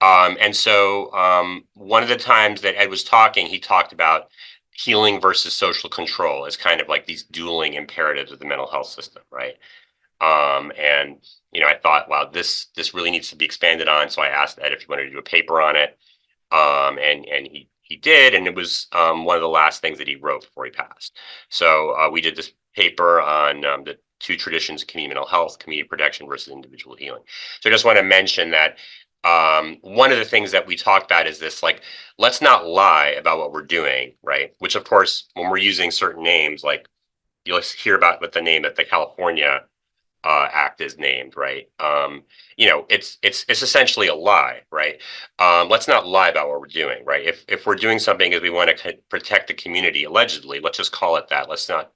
And so one of the times that Ed was talking, he talked about healing versus social control as kind of like these dueling imperatives of the mental health system, right? And I thought, wow, this really needs to be expanded on. So I asked Ed if he wanted to do a paper on it, and he did, and it was one of the last things that he wrote before he passed. So we did this paper on the two traditions of community mental health, community protection versus individual healing. So I just want to mention that one of the things that we talked about is this, like, let's not lie about what we're doing, right? Which, of course, when we're using certain names, like you'll hear about what the name that the California Act is named, right? It's essentially a lie, right? Let's not lie about what we're doing, right? If we're doing something because we want to protect the community, allegedly, let's just call it that. Let's not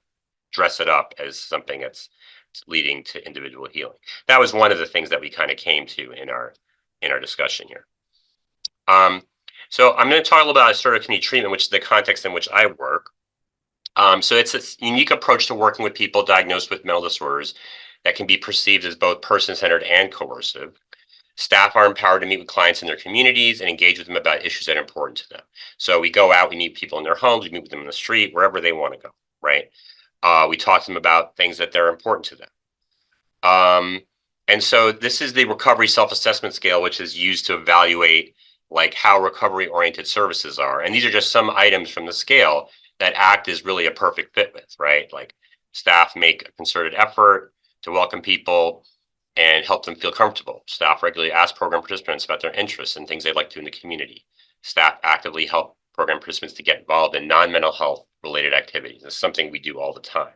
dress it up as something that's leading to individual healing. That was one of the things that we kind of came to in our discussion here. So I'm going to talk a little about assertive community treatment, which is the context in which I work. So it's a unique approach to working with people diagnosed with mental disorders that can be perceived as both person-centered and coercive. Staff are empowered to meet with clients in their communities and engage with them about issues that are important to them. So we go out, we meet people in their homes, we meet with them in the street, wherever they want to go, right? We talk to them about things that they're important to them. And so this is the recovery self-assessment scale, which is used to evaluate like how recovery-oriented services are. And these are just some items from the scale that ACT is really a perfect fit with, right? Like staff make a concerted effort to welcome people and help them feel comfortable. Staff regularly ask program participants about their interests and things they'd like to do in the community. Staff actively help program participants to get involved in non-mental health related activities. It's something we do all the time.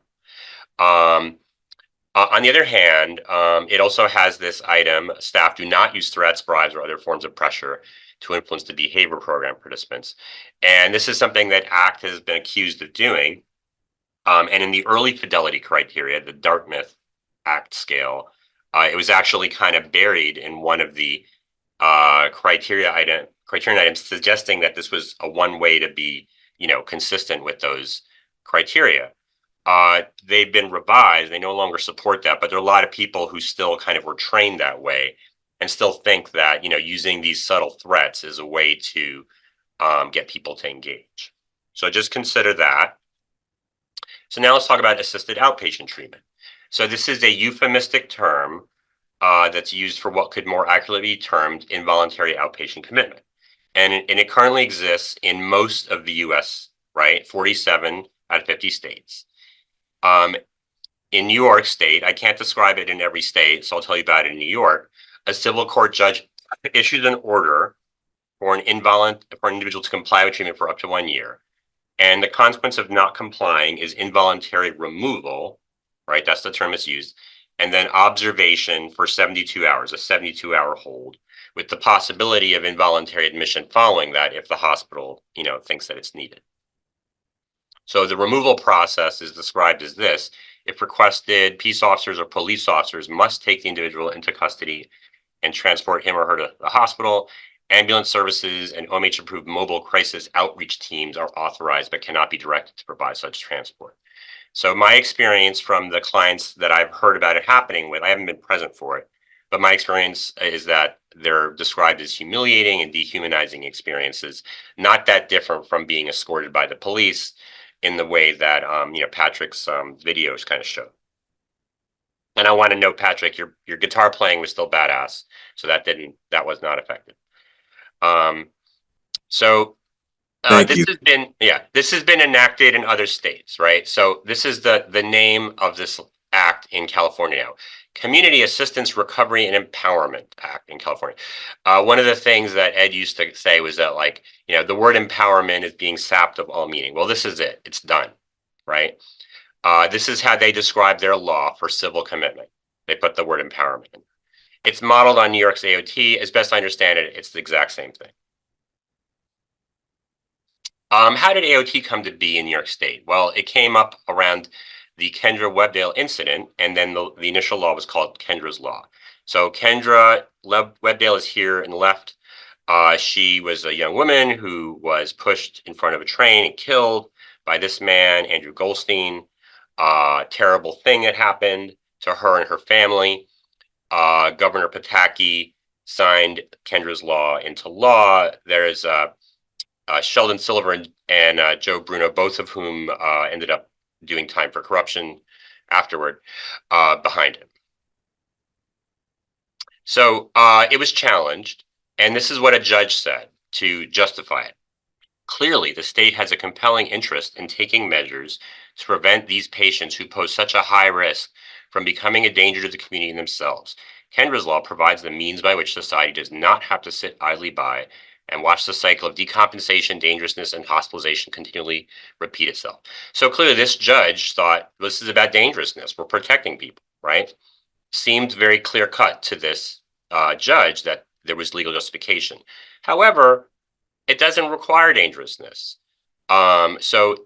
On the other hand, it also has this item: staff do not use threats, bribes, or other forms of pressure to influence the behavior of program participants. And this is something that ACT has been accused of doing. And in the early fidelity criteria, the Dartmouth Act scale, it was actually kind of buried in one of the criterion items, suggesting that this was a one way to be, consistent with those criteria. They've been revised. They no longer support that, but there are a lot of people who still kind of were trained that way and still think that, using these subtle threats is a way to get people to engage. So just consider that. So now let's talk about assisted outpatient treatment. So this is a euphemistic term that's used for what could more accurately be termed involuntary outpatient commitment. And it currently exists in most of the US, right? 47 out of 50 states. In New York State, I can't describe it in every state, so I'll tell you about it in New York. A civil court judge issued an order for an individual to comply with treatment for up to 1 year. And the consequence of not complying is involuntary removal, right? That's the term that's used. And then observation for 72 hours, a 72-hour hold, with the possibility of involuntary admission following that if the hospital, thinks that it's needed. So the removal process is described as this. If requested, peace officers or police officers must take the individual into custody and transport him or her to the hospital. Ambulance services and OMH-approved mobile crisis outreach teams are authorized but cannot be directed to provide such transport. So my experience from the clients that I've heard about it happening with, I haven't been present for it, but my experience is that they're described as humiliating and dehumanizing experiences, not that different from being escorted by the police in the way that Patrick's videos kind of show. And I want to note, Patrick, your guitar playing was still badass, so that was not effective. This has been enacted in other states, right? So this is the name of this act in California now. Community Assistance Recovery and Empowerment Act in California. One of the things that Ed used to say was that, the word empowerment is being sapped of all meaning. Well, this is it. It's done, right? This is how they describe their law for civil commitment. They put the word empowerment in. It's modeled on New York's AOT. As best I understand it, it's the exact same thing. How did AOT come to be in New York State? Well, it came up around the Kendra Webdale incident, and then the initial law was called Kendra's Law. So Kendra Webdale is here in the left. She was a young woman who was pushed in front of a train and killed by this man, Andrew Goldstein. Terrible thing that happened to her and her family. Governor Pataki signed Kendra's Law into law. There is Sheldon Silver and Joe Bruno, both of whom ended up doing time for corruption afterward behind him. So it was challenged, and this is what a judge said to justify it. Clearly, the state has a compelling interest in taking measures to prevent these patients who pose such a high risk from becoming a danger to the community themselves. Kendra's Law provides the means by which society does not have to sit idly by and watch the cycle of decompensation, dangerousness, and hospitalization continually repeat itself. So clearly this judge thought this is about dangerousness. We're protecting people, right? Seemed very clear cut to this judge that there was legal justification. However, it doesn't require dangerousness. So,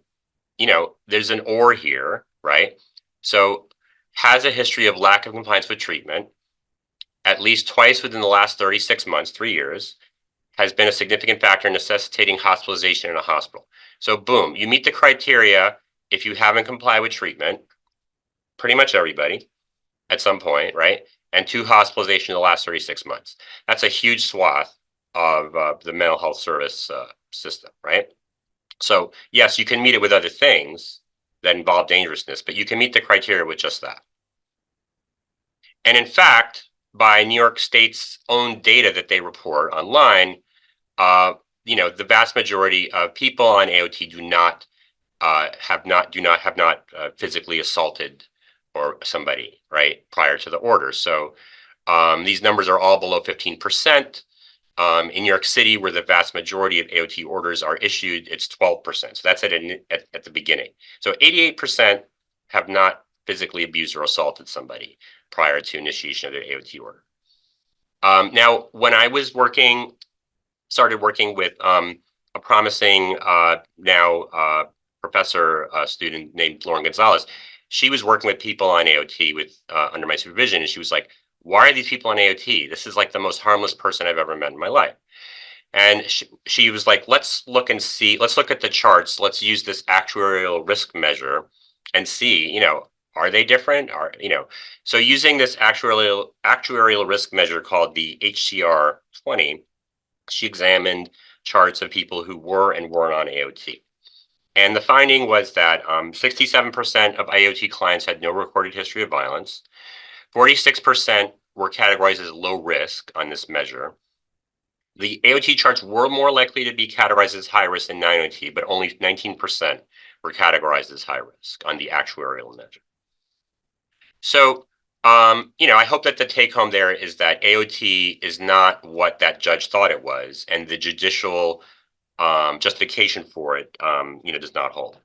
there's an or here, right? So has a history of lack of compliance with treatment, at least twice within the last 36 months, 3 years, has been a significant factor necessitating hospitalization in a hospital. So boom, you meet the criteria if you haven't complied with treatment, pretty much everybody at some point, right? And 2 hospitalizations in the last 36 months. That's a huge swath of the mental health service system, right? So yes, you can meet it with other things that involve dangerousness, but you can meet the criteria with just that. And in fact, by New York State's own data that they report online, the vast majority of people on AOT have not physically assaulted or somebody, right, prior to the order. So these numbers are all below 15%. In New York City, where the vast majority of AOT orders are issued, it's 12%. So that's at the beginning. So 88% have not physically abused or assaulted somebody prior to initiation of their AOT order. Now, when I was started working with a promising professor professor, student named Lauren Gonzalez. She was working with people on AOT with under my supervision, and she was like, "Why are these people on AOT? This is like the most harmless person I've ever met in my life." And she was like, let's look and see, let's look at the charts. Let's use this actuarial risk measure and see, are they different? So using this actuarial risk measure called the HCR 20, she examined charts of people who were and weren't on AOT. And the finding was that 67% of AOT clients had no recorded history of violence. 46% were categorized as low risk on this measure. The AOT charts were more likely to be categorized as high risk than non-AOT, but only 19% were categorized as high risk on the actuarial measure. So, I hope that the take home there is that AOT is not what that judge thought it was, and the judicial justification for it, does not hold.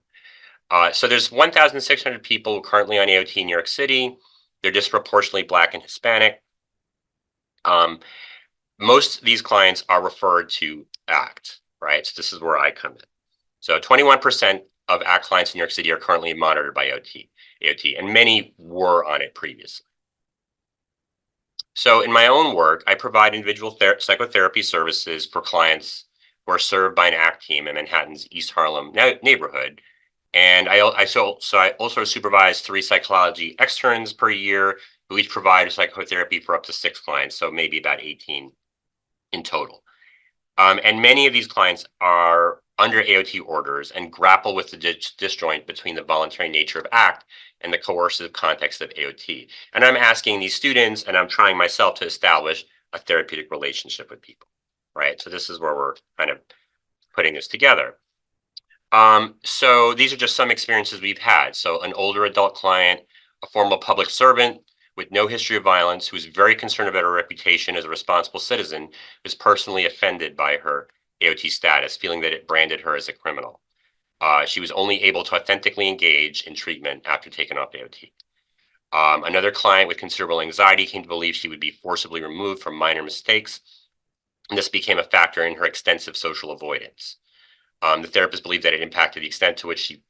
So there's 1,600 people currently on AOT in New York City. They're disproportionately Black and Hispanic. Most of these clients are referred to ACT, right? So this is where I come in. So 21% of ACT clients in New York City are currently monitored by AOT, and many were on it previously. So in my own work, I provide individual psychotherapy services for clients who are served by an ACT team in Manhattan's East Harlem neighborhood. And I also supervise 3 psychology externs per year who each provide psychotherapy for up to 6 clients, so maybe about 18 in total. And many of these clients are under AOT orders and grapple with the disjoint between the voluntary nature of ACT and the coercive context of AOT. And I'm asking these students, and I'm trying myself to establish a therapeutic relationship with people, right? So this is where we're kind of putting this together. So these are just some experiences we've had. So an older adult client, a former public servant with no history of violence, who is very concerned about her reputation as a responsible citizen, was personally offended by her AOT status, feeling that it branded her as a criminal. She was only able to authentically engage in treatment after taking off AOT. Another client with considerable anxiety came to believe she would be forcibly removed for minor mistakes, and this became a factor in her extensive social avoidance. The therapist believed that it impacted the extent to which she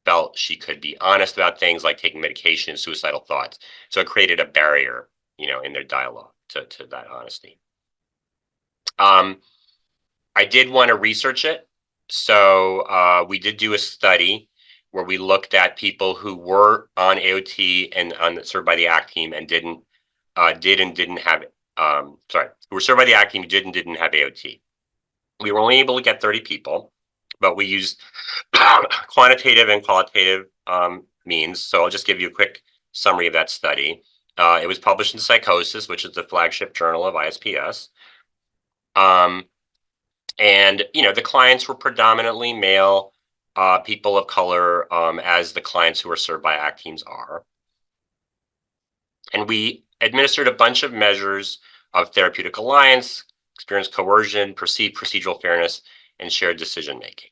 felt she could be honest about things like taking medication and suicidal thoughts. So it created a barrier, in their dialogue to that honesty. I did want to research it. So we did do a study where we looked at people who were on AOT and served by the ACT team and who were served by the ACT team who didn't have AOT. We were only able to get 30 people, but we used quantitative and qualitative means. So I'll just give you a quick summary of that study. It was published in Psychosis, which is the flagship journal of ISPS. And, the clients were predominantly male, people of color, as the clients who were served by ACT teams are. And we administered a bunch of measures of therapeutic alliance, experienced coercion, perceived procedural fairness, and shared decision-making.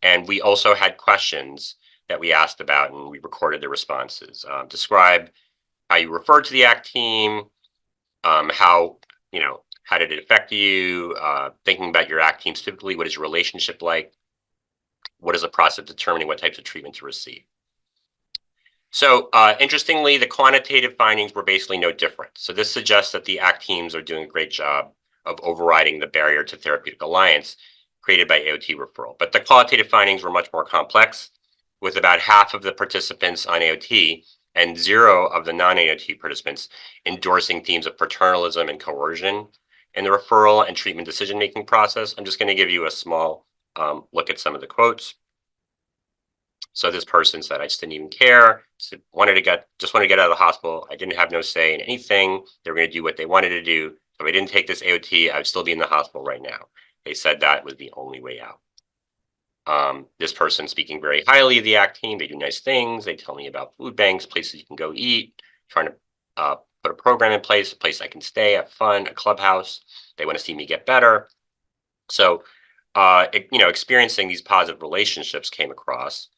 And we also had questions that we asked about, and we recorded the responses. Describe how you referred to the ACT team, how did it affect you? Thinking about your ACT teams typically, what is your relationship like? What is the process of determining what types of treatment to receive? So interestingly, the quantitative findings were basically no different. So this suggests that the ACT teams are doing a great job of overriding the barrier to therapeutic alliance created by AOT referral. But the qualitative findings were much more complex, with about half of the participants on AOT and 0 of the non-AOT participants endorsing themes of paternalism and coercion in the referral and treatment decision-making process. I'm just going to give you a small look at some of the quotes. So this person said, "I just didn't even care. Just wanted to get out of the hospital. I didn't have no say in anything. They were going to do what they wanted to do. If I didn't take this AOT, I would still be in the hospital right now. They said that was the only way out." This person speaking very highly of the ACT team. They do nice things. They tell me about food banks, places you can go eat, trying to put a program in place, a place I can stay, have fun, a clubhouse. They want to see me get better. So, experiencing these positive relationships came across,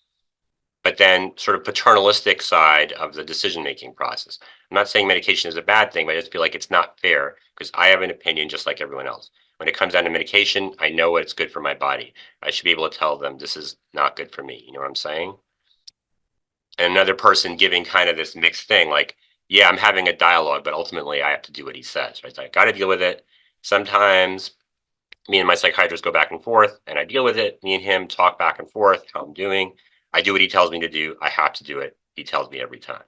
but then sort of paternalistic side of the decision-making process. I'm not saying medication is a bad thing, but I just feel like it's not fair because I have an opinion just like everyone else. When it comes down to medication, I know what's good for my body. I should be able to tell them this is not good for me. You know what I'm saying? And another person giving kind of this mixed thing, like, yeah, I'm having a dialogue, but ultimately I have to do what he says, right? So I got to deal with it. Sometimes me and my psychiatrist go back and forth, and I deal with it. Me and him talk back and forth, how I'm doing. I do what he tells me to do. I have to do it. He tells me every time.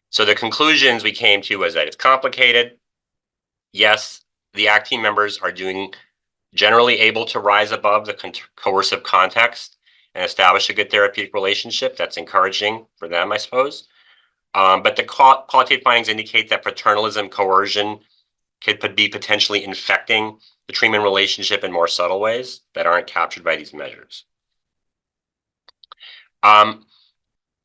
So the conclusions we came to was that it's complicated. Yes, the ACT team members are generally able to rise above the coercive context and establish a good therapeutic relationship. That's encouraging for them, I suppose. But the qualitative findings indicate that paternalism, coercion could be potentially infecting the treatment relationship in more subtle ways that aren't captured by these measures.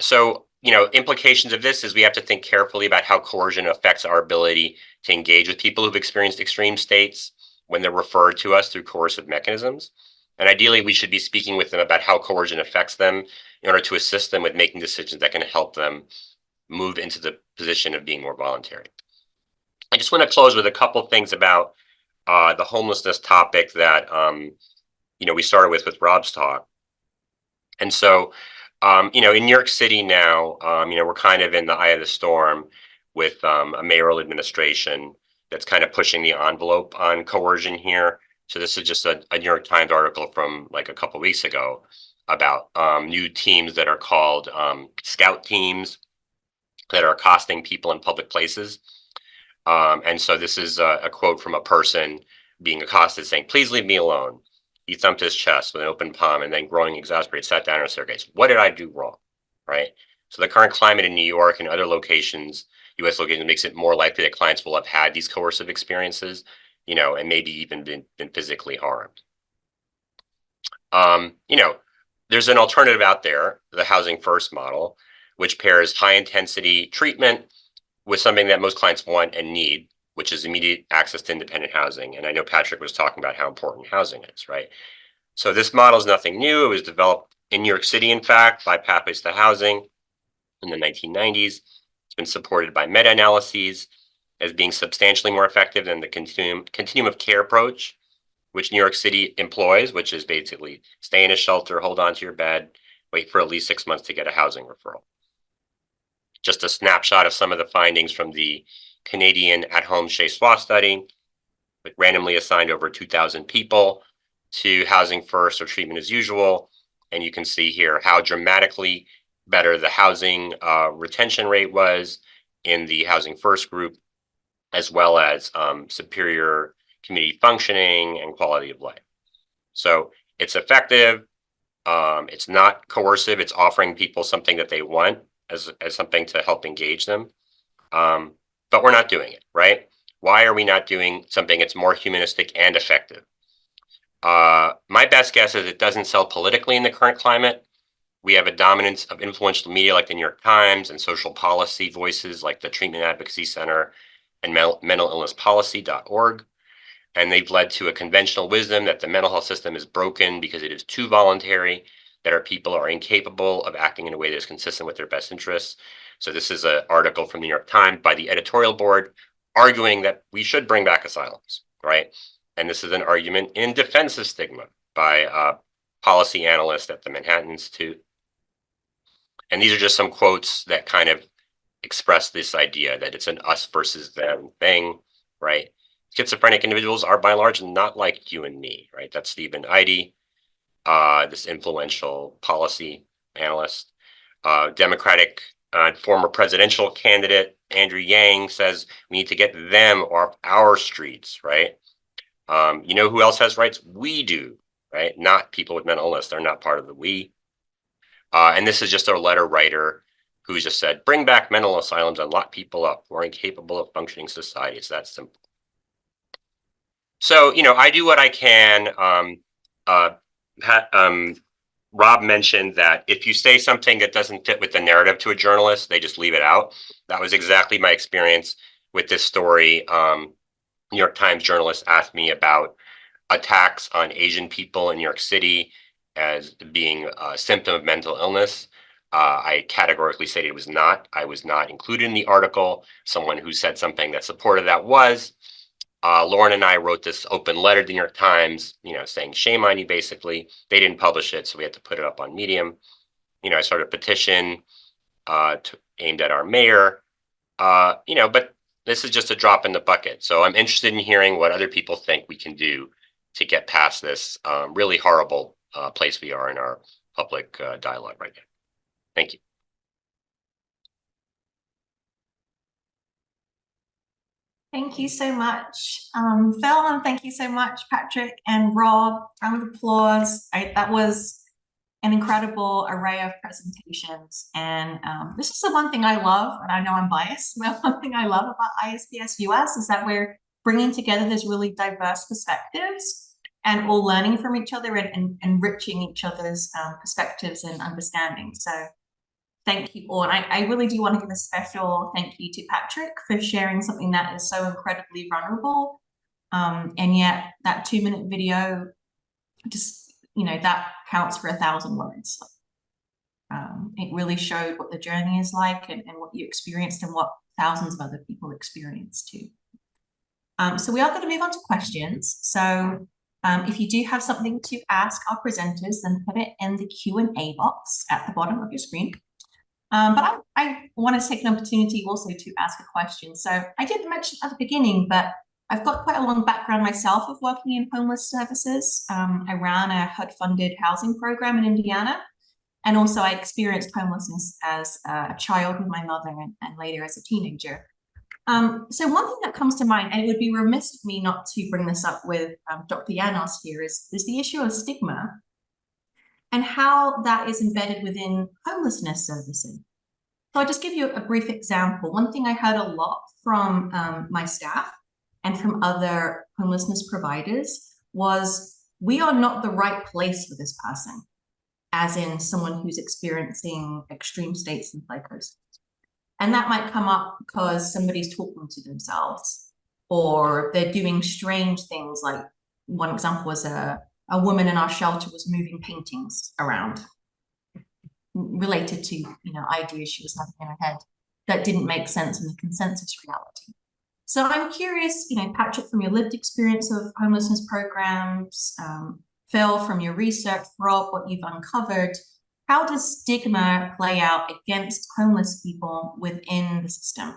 So, implications of this is we have to think carefully about how coercion affects our ability to engage with people who've experienced extreme states when they're referred to us through coercive mechanisms. And ideally, we should be speaking with them about how coercion affects them in order to assist them with making decisions that can help them move into the position of being more voluntary. I just want to close with a couple of things about the homelessness topic that we started with Rob's talk. And so, in New York City now, we're kind of in the eye of the storm with a mayoral administration that's kind of pushing the envelope on coercion here. So this is just a New York Times article from like a couple of weeks ago about new teams that are called scout teams that are accosting people in public places. And so this is a quote from a person being accosted saying, "Please leave me alone." He thumped his chest with an open palm and then, growing exasperated, sat down on a staircase. What did I do wrong? Right? So the current climate in New York and other locations, U.S. locations, makes it more likely that clients will have had these coercive experiences, and maybe even been physically harmed. There's an alternative out there, the housing first model, which pairs high intensity treatment with something that most clients want and need, which is immediate access to independent housing. And I know Patrick was talking about how important housing is, right? So this model is nothing new. It was developed in New York City, in fact, by Pathways to Housing in the 1990s. It's been supported by meta-analyses as being substantially more effective than the continuum of care approach, which New York City employs, which is basically stay in a shelter, hold on to your bed, wait for at least 6 months to get a housing referral. Just a snapshot of some of the findings from the Canadian at-home Chez Soi study, which randomly assigned over 2,000 people to housing first or treatment as usual. And you can see here how dramatically better the housing retention rate was in the housing first group, as well as superior community functioning and quality of life. So it's effective. It's not coercive. It's offering people something that they want as something to help engage them. But we're not doing it, right? Why are we not doing something that's more humanistic and effective? My best guess is it doesn't sell politically in the current climate. We have a dominance of influential media like the New York Times and social policy voices like the Treatment Advocacy Center and mentalillnesspolicy.org. And they've led to a conventional wisdom that the mental health system is broken because it is too voluntary, that our people are incapable of acting in a way that is consistent with their best interests. So this is an article from the New York Times by the editorial board arguing that we should bring back asylums, right? And this is an argument in defense of stigma by a policy analyst at the Manhattan Institute. And these are just some quotes that kind of express this idea that it's an us versus them thing, right? Schizophrenic individuals are by and large not like you and me, right? That's Stephen Idy, this influential policy analyst. Democratic former presidential candidate Andrew Yang says we need to get them off our streets, right? You know who else has rights? We do, right? Not people with mental illness. They're not part of the we. And this is just a letter writer who just said, bring back mental asylums and lock people up who are incapable of functioning society. It's that simple. So, I do what I can. Rob mentioned that if you say something that doesn't fit with the narrative to a journalist, they just leave it out. That was exactly my experience with this story. New York Times journalist asked me about attacks on Asian people in New York City as being a symptom of mental illness. I categorically stated it was not. I was not included in the article. Someone who said something that supported that was. Lauren and I wrote this open letter to the New York Times, saying shame on you, basically. They didn't publish it, so we had to put it up on Medium. I started a petition aimed at our mayor, but this is just a drop in the bucket. So I'm interested in hearing what other people think we can do to get past this really horrible place we are in our public dialogue right now. Thank you. Thank you so much, Phil, and thank you so much, Patrick and Rob. Round of applause. That was an incredible array of presentations. And this is the one thing I love, and I know I'm biased, but one thing I love about ISPS-US is that we're bringing together these really diverse perspectives and all learning from each other and enriching each other's perspectives and understanding. So thank you all. And I really do want to give a special thank you to Patrick for sharing something that is so incredibly vulnerable. And yet that 2-minute video, just, that counts for 1,000 words. It really showed what the journey is like and what you experienced and what thousands of other people experienced too. So we are going to move on to questions. So if you do have something to ask our presenters, then put it in the Q&A box at the bottom of your screen. But I want to take an opportunity also to ask a question. So I didn't mention at the beginning, but I've got quite a long background myself of working in homeless services. I ran a HUD-funded housing program in Indiana. And also I experienced homelessness as a child with my mother and later as a teenager. So one thing that comes to mind, and it would be remiss of me not to bring this up with Dr. Yanos here, is the issue of stigma and how that is embedded within homelessness services. So I'll just give you a brief example. One thing I heard a lot from my staff and from other homelessness providers was, we are not the right place for this person, as in someone who's experiencing extreme states of psychosis. And that might come up because somebody's talking to themselves, or they're doing strange things. Like one example was a woman in our shelter was moving paintings around related to, ideas she was having in her head that didn't make sense in the consensus reality. So I'm curious, Patrick, from your lived experience of homelessness programs, Phil, from your research, Rob, what you've uncovered, how does stigma play out against homeless people within the system?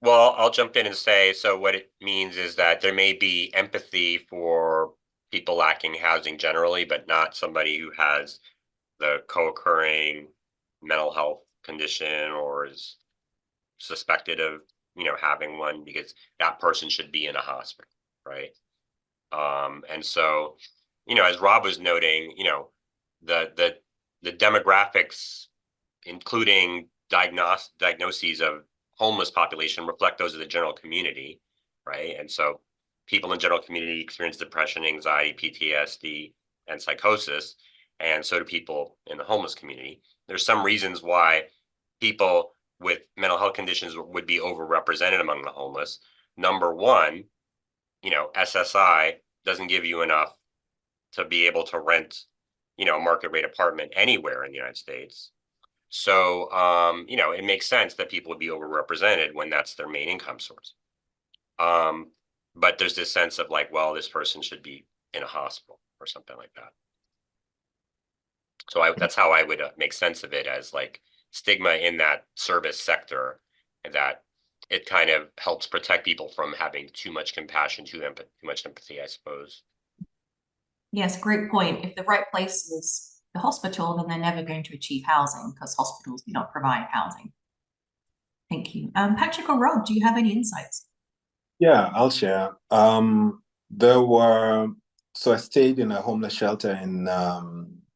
Well, I'll jump in and say, so what it means is that there may be empathy for people lacking housing generally, but not somebody who has the co-occurring mental health condition or is suspected of, having one, because that person should be in a hospital, right? And so, as Rob was noting, the demographics, including diagnoses of homeless population, reflect those of the general community, right? And so people in general community experience depression, anxiety, PTSD, and psychosis, and so do people in the homeless community. There's some reasons why people with mental health conditions would be overrepresented among the homeless. Number one, SSI doesn't give you enough to be able to rent, a market rate apartment anywhere in the United States. So, it makes sense that people would be overrepresented when that's their main income source. But there's this sense of like, well, this person should be in a hospital or something like that. So that's how I would make sense of it, as like stigma in that service sector, and that it kind of helps protect people from having too much compassion, too much empathy, I suppose. Yes, great point. If the right place is the hospital, then they're never going to achieve housing because hospitals do not provide housing. Thank you. Patrick or Rob, do you have any insights? Yeah, I'll share. So I stayed in a homeless shelter in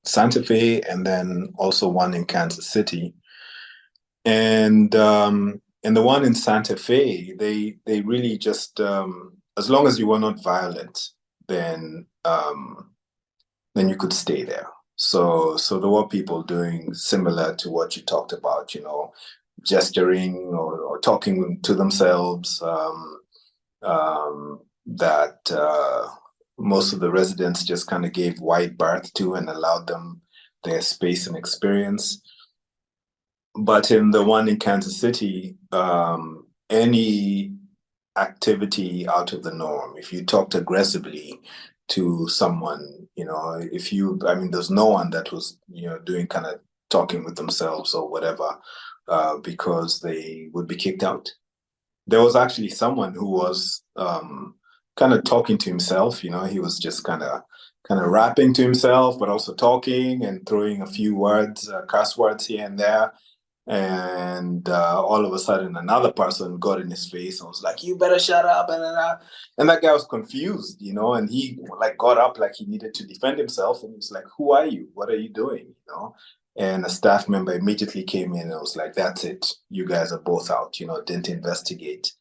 Santa Fe, and then also one in Kansas City. And in the one in Santa Fe, they really just, as long as you were not violent, then you could stay there. So there were people doing similar to what you talked about, gesturing or talking to themselves, that most of the residents just kind of gave wide berth to and allowed them their space and experience. But in the one in Kansas City, any activity out of the norm, if you talked aggressively to someone, I mean, there's no one that was, doing kind of talking with themselves or whatever, because they would be kicked out. There was actually someone who was kind of talking to himself, he was just kind of rapping to himself, but also talking and throwing a few words, curse words here and there. And all of a sudden, another person got in his face and was like, "You better shut up!" And that guy was confused, and he like got up like he needed to defend himself, and he was like, "Who are you? What are you doing?" And a staff member immediately came in and was like, "That's it. You guys are both out." Didn't investigate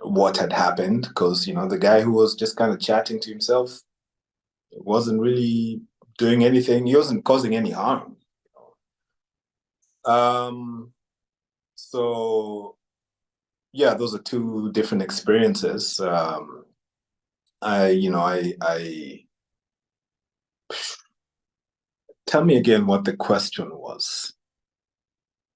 what had happened because the guy who was just kind of chatting to himself wasn't really doing anything. He wasn't causing any harm. So yeah, those are two different experiences. Tell me again what the question was.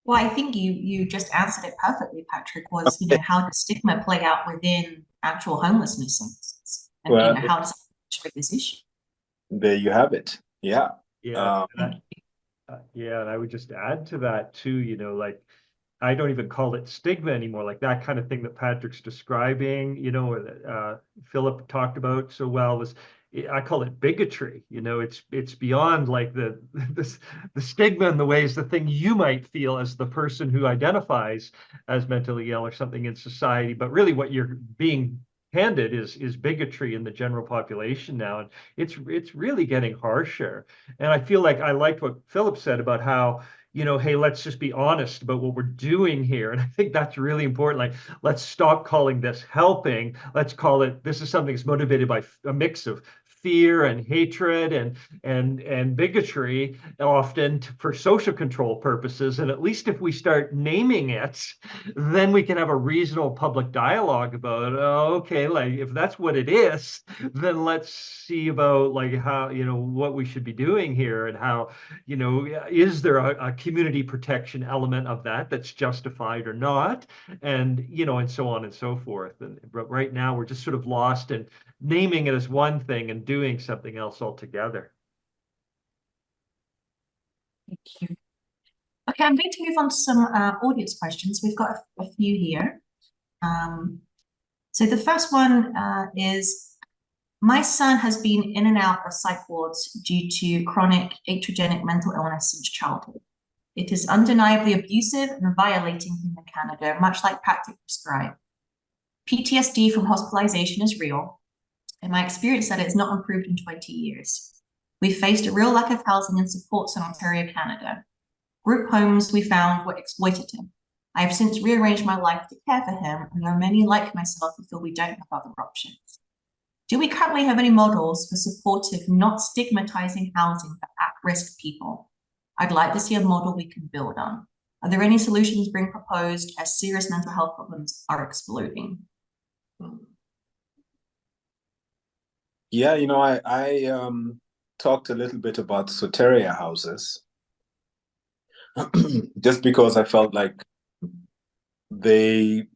Well, I think you just answered it perfectly, Patrick, was, how does stigma play out within actual homelessness and, Well, how does it treat this issue? There you have it. Yeah. Yeah. Yeah, and I would just add to that too, like I don't even call it stigma anymore, like that kind of thing that Patrick's describing, or that Philip talked about so well was, I call it bigotry. It's beyond like the stigma in the ways the thing you might feel as the person who identifies as mentally ill or something in society, but really what you're being handed is bigotry in the general population now, and it's really getting harsher. And I feel like I liked what Philip said about how, hey, let's just be honest about what we're doing here. And I think that's really important. Like, let's stop calling this helping. Let's call it, this is something that's motivated by a mix of fear and hatred and bigotry, often for social control purposes. And at least if we start naming it, then we can have a reasonable public dialogue about, okay, like if that's what it is, then let's see about like how, what we should be doing here and how, is there a community protection element of that that's justified or not? And, and so on and so forth. But right now we're just sort of lost in naming it as one thing and doing something else altogether. Thank you. Okay, I'm going to move on to some audience questions. We've got a few here. So the first one is, my son has been in and out of psych wards due to chronic iatrogenic mental illness since childhood. It is undeniably abusive and violating him in Canada, much like Patrick described. PTSD from hospitalization is real, and my experience that it's not improved in 20 years. We've faced a real lack of housing and supports in Ontario, Canada. Group homes we found were exploitative. I have since rearranged my life to care for him, and there are many like myself who feel we don't have other options. Do we currently have any models for supportive, not stigmatizing housing for at-risk people? I'd like to see a model we can build on. Are there any solutions being proposed as serious mental health problems are exploding? Yeah, I talked a little bit about Soteria houses just because I felt like they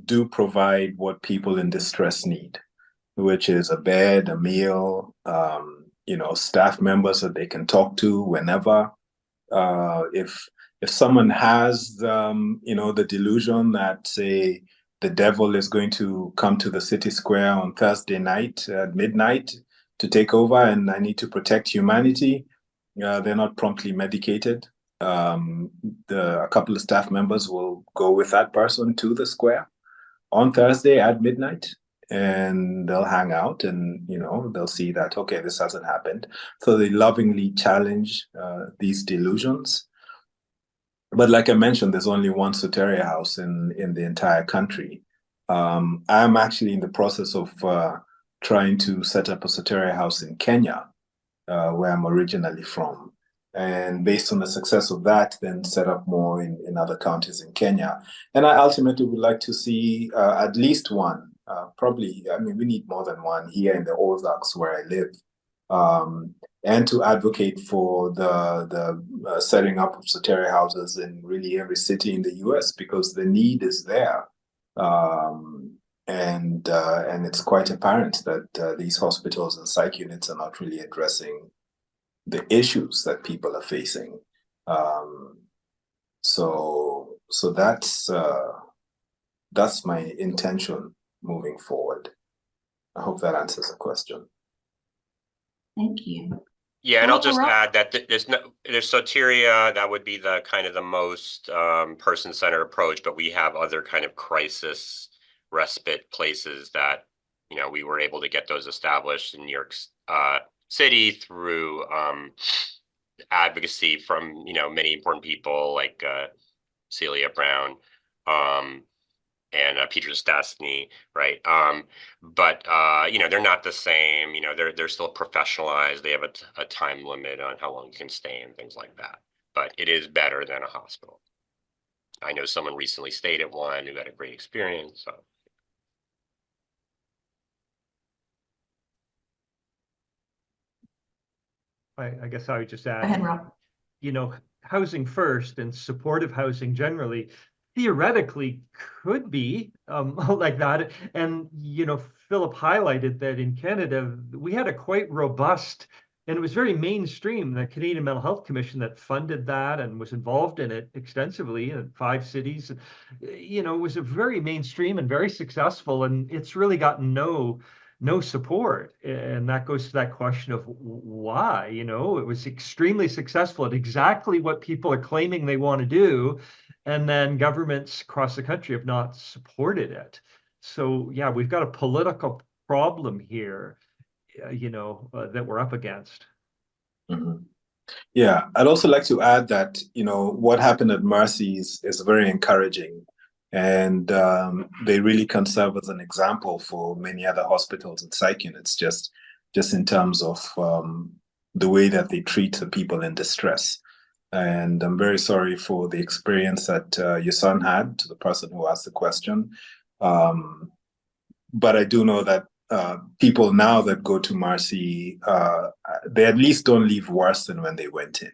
do provide what people in distress need, which is a bed, a meal, staff members that they can talk to whenever. If someone has, the delusion that, say, the devil is going to come to the city square on Thursday night at midnight to take over and I need to protect humanity, they're not promptly medicated. A couple of staff members will go with that person to the square on Thursday at midnight, and they'll hang out and, they'll see that, okay, this hasn't happened. So they lovingly challenge these delusions. But like I mentioned, there's only one Soteria house in the entire country. I'm actually in the process of trying to set up a Soteria house in Kenya, where I'm originally from. And based on the success of that, then set up more in other counties in Kenya. And I ultimately would like to see at least one, probably, we need more than one here in the Ozarks where I live. and to advocate for the setting up of soteria houses in really every city in the US, because the need is there. And it's quite apparent that these hospitals and psych units are not really addressing the issues that people are facing. So that's my intention moving forward. I hope that answers the question. Thank you. Yeah, and I'll just Rob? add that there's soteria, that would be the kind of the most person-centered approach, but we have other kind of crisis respite places that, you know, we were able to get those established in New York City through advocacy from, you know, many important people like Celia Brown and Peter Stastny, right? But you know, they're not the same. You know, they're still professionalized. They have a time limit on how long you can stay and things like that. But it is better than a hospital. I know someone recently stayed at one who had a great experience. So. I guess I would just add, Go ahead, Rob. you know, housing first and supportive housing generally theoretically could be like that. And, you know, Philip highlighted that in Canada, we had a quite robust, and it was very mainstream, the Canadian Mental Health Commission that funded that and was involved in it extensively in 5 cities. You know, it was a very mainstream and very successful, and it's really gotten no support. And that goes to that question of why. You know, it was extremely successful at exactly what people are claiming they want to do, and then governments across the country have not supported it. So yeah, we've got a political problem here, you know, that we're up against. Mm-hmm. Yeah, I'd also like to add that, you know, what happened at Mercy's is very encouraging. And they really can serve as an example for many other hospitals and psych units, just in terms of the way that they treat the people in distress. And I'm very sorry for the experience that your son had, to the person who asked the question. But I do know that people now that go to Mercy, they at least don't leave worse than when they went in.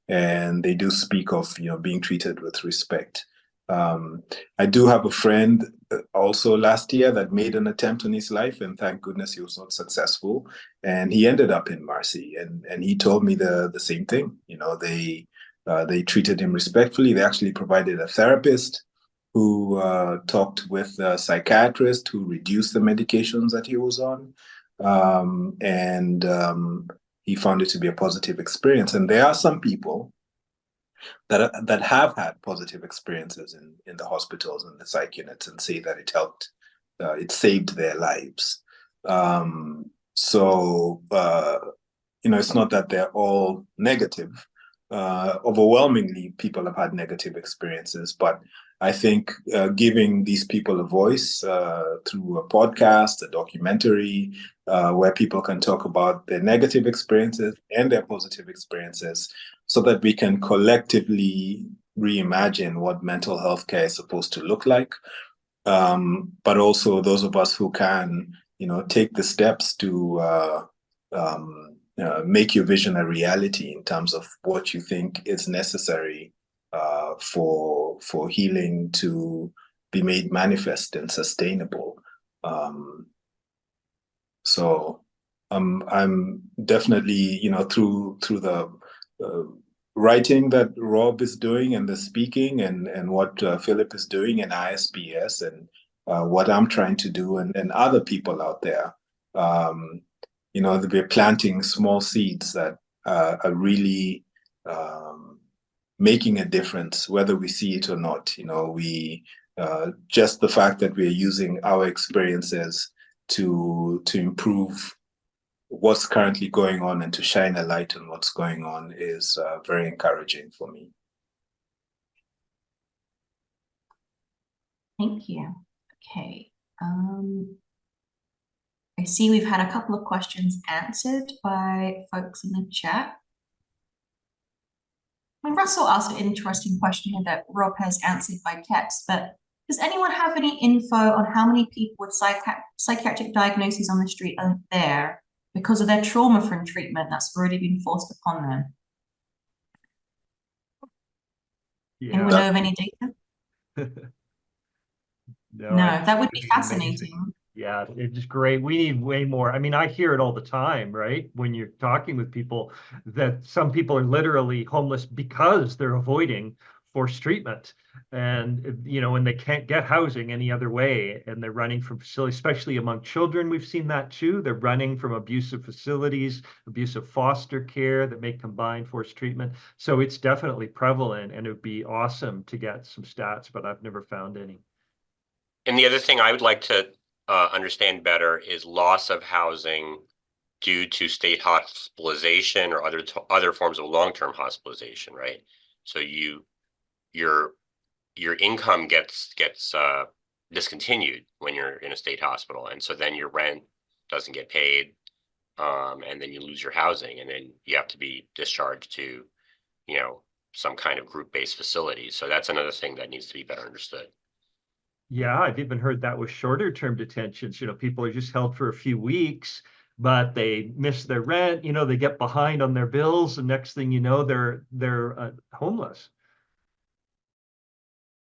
And they do speak of, you know, being treated with respect. I do have a friend also last year that made an attempt on his life, and thank goodness he was not successful. And he ended up in Mercy, and he told me the same thing. You know, they treated him respectfully. They actually provided a therapist who talked with a psychiatrist who reduced the medications that he was on, and he found it to be a positive experience. And there are some people that have had positive experiences in the hospitals and the psych units and say that it helped, it saved their lives. So, you know, it's not that they're all negative. Overwhelmingly, people have had negative experiences, but I think giving these people a voice through a podcast, a documentary, where people can talk about their negative experiences and their positive experiences, so that we can collectively reimagine what mental health care is supposed to look like. But also those of us who can, you know, take the steps to make your vision a reality in terms of what you think is necessary for healing to be made manifest and sustainable. So I'm definitely, you know, through the writing that Rob is doing and the speaking and what Philip is doing in ISPS and what I'm trying to do and other people out there, you know, we're planting small seeds that are really making a difference, whether we see it or not. You know, we just the fact that we're using our experiences to improve what's currently going on and to shine a light on what's going on is very encouraging for me. Thank you. Okay. I see we've had a couple of questions answered by folks in the chat. I mean, Russell asked an interesting question here that Rob has answered by text, but does anyone have any info on how many people with psychiatric diagnoses on the street are there because of their trauma from treatment that's already been forced upon them. Anyone know of any data? No, that would be fascinating. Amazing. Yeah, it's great. We need way more. I mean, I hear it all the time, right? When you're talking with people, that some people are literally homeless because they're avoiding forced treatment. And, you know, and they can't get housing any other way. And they're running from facilities, especially among children. We've seen that too. They're running from abusive facilities, abusive foster care that may combine forced treatment. So it's definitely prevalent, and it would be awesome to get some stats, but I've never found any. And the other thing I would like to understand better is loss of housing due to state hospitalization or other forms of long-term hospitalization, right? So your income gets discontinued when you're in a state hospital, and so then your rent doesn't get paid, and then you lose your housing, and then you have to be discharged to, you know, some kind of group-based facility. So that's another thing that needs to be better understood. Yeah, I've even heard that with shorter term detentions. You know, people are just held for a few weeks, but they miss their rent, you know, they get behind on their bills, and next thing you know, they're homeless.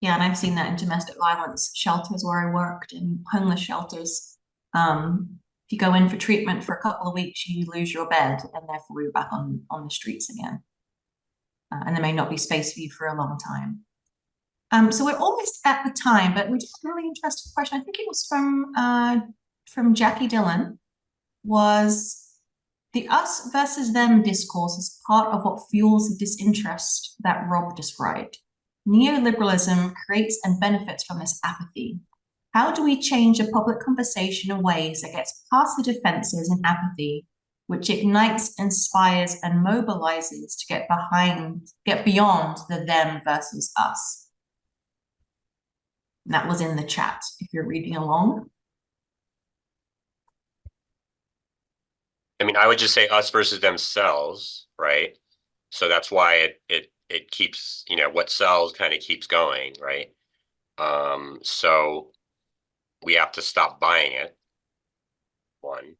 Yeah, and I've seen that in domestic violence shelters where I worked, in homeless shelters. If you go in for treatment for a couple of weeks, you lose your bed, and therefore you're back on the streets again. And there may not be space for you for a long time. So we're almost at the time, but we just had a really interesting question. I think it was from Jackie Dillon. Was the us versus them discourse is part of what fuels the disinterest that Rob described. Neoliberalism creates and benefits from this apathy. How do we change a public conversation in ways that gets past the defenses and apathy, which ignites, inspires, and mobilizes to get beyond the them versus us? And that was in the chat, if you're reading along. I mean, I would just say us versus themselves, right? So that's why it keeps, you know, what sells kind of keeps going, right? So we have to stop buying it. One.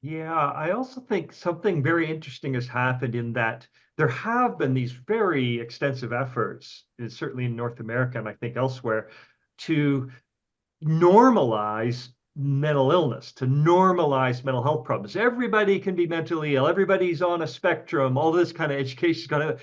Yeah, I also think something very interesting has happened in that there have been these very extensive efforts, and certainly in North America and I think elsewhere, to normalize mental illness, to normalize mental health problems. Everybody can be mentally ill. Everybody's on a spectrum. All this kind of education is going to,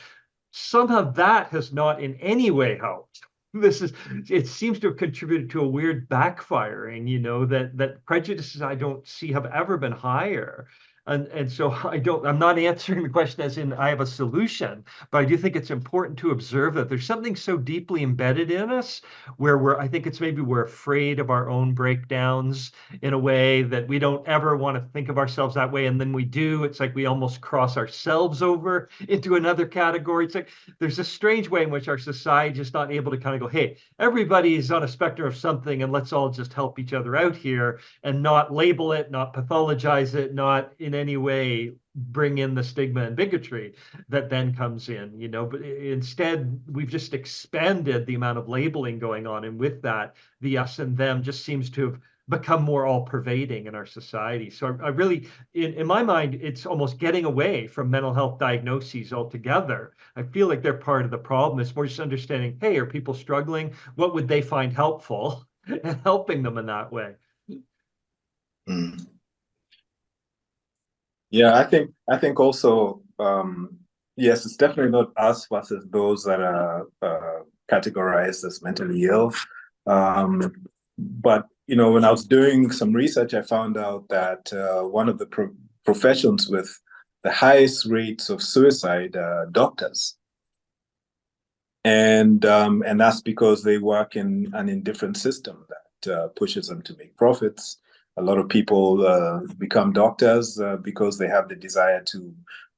somehow that has not in any way helped. It seems to have contributed to a weird backfiring, you know, that prejudices I don't see have ever been higher. And so I'm not answering the question as in I have a solution, but I do think it's important to observe that there's something so deeply embedded in us where I think it's maybe we're afraid of our own breakdowns in a way that we don't ever want to think of ourselves that way. And then we do, it's like we almost cross ourselves over into another category. It's like there's a strange way in which our society is just not able to kind of go, hey, everybody's on a spectrum of something and let's all just help each other out here, and not label it, not pathologize it, not in any way bring in the stigma and bigotry that then comes in, you know, but instead we've just expanded the amount of labeling going on. And with that, the us and them just seems to have become more all pervading in our society. So I really, in my mind, it's almost getting away from mental health diagnoses altogether. I feel like they're part of the problem. It's more just understanding, hey, are people struggling? What would they find helpful? And helping them in that way. Mm. Yeah, I think also, yes, it's definitely not us versus those that are categorized as mentally ill. But, you know, when I was doing some research, I found out that one of the professions with the highest rates of suicide are doctors. And that's because they work in an indifferent system that pushes them to make profits. A lot of people become doctors because they have the desire to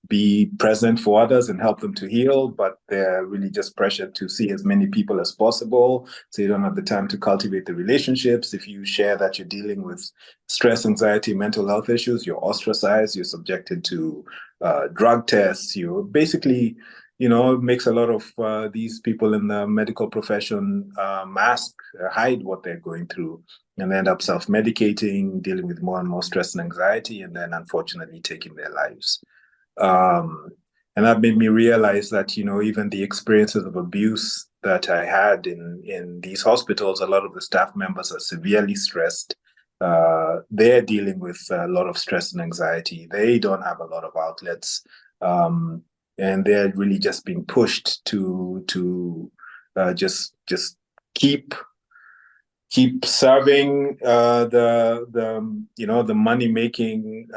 be present for others and help them to heal, but they're really just pressured to see as many people as possible, so you don't have the time to cultivate the relationships. If you share that you're dealing with stress, anxiety, mental health issues, you're ostracized, you're subjected to drug tests, you're basically, makes a lot of these people in the medical profession hide what they're going through, and end up self-medicating, dealing with more and more stress and anxiety, and then unfortunately taking their lives. And that made me realize that, even the experiences of abuse that I had in these hospitals, a lot of the staff members are severely stressed. They're dealing with a lot of stress and anxiety. They don't have a lot of outlets. And they're really just being pushed to just keep serving the money making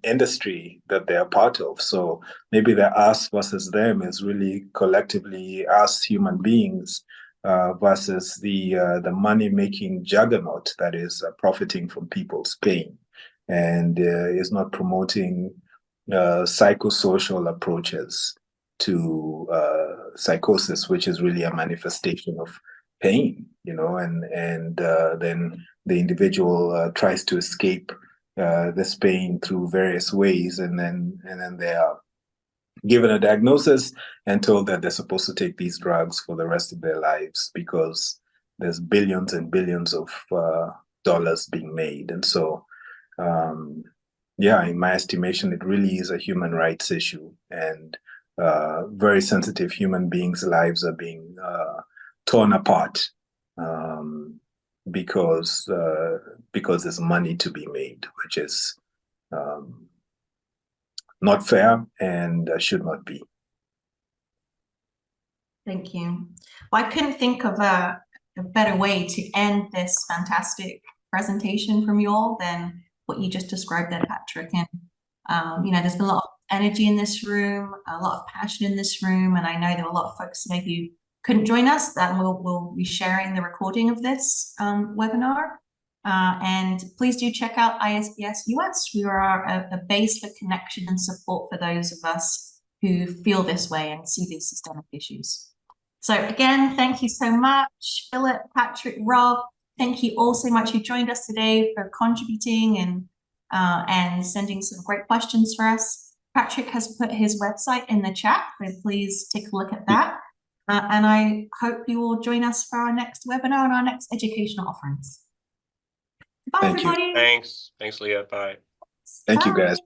industry that they're part of. So maybe the us versus them is really collectively us human beings versus the money making juggernaut that is profiting from people's pain and is not promoting psychosocial approaches to psychosis, which is really a manifestation of pain, and then the individual tries to escape this pain through various ways, and then they are given a diagnosis and told that they're supposed to take these drugs for the rest of their lives because there's billions and billions of dollars being made. And so in my estimation, it really is a human rights issue, and very sensitive human beings' lives are being torn apart because there's money to be made, which is not fair and should not be. Thank you. Well, I couldn't think of a better way to end this fantastic presentation from you all than what you just described there, Patrick. And there's been a lot of energy in this room, a lot of passion in this room, and I know there were a lot of folks today who couldn't join us. That we'll be sharing the recording of this webinar. And please do check out ISPS-US. We are a base for connection and support for those of us who feel this way and see these systemic issues. So again, thank you so much, Philip, Patrick, Rob. Thank you all so much who joined us today for contributing and sending some great questions for us. Patrick has put his website in the chat, so please take a look at that. And I hope you will join us for our next webinar and our next educational offerings. Bye, Thank you. everybody. Thanks, Leah. Bye. Thank you, guys.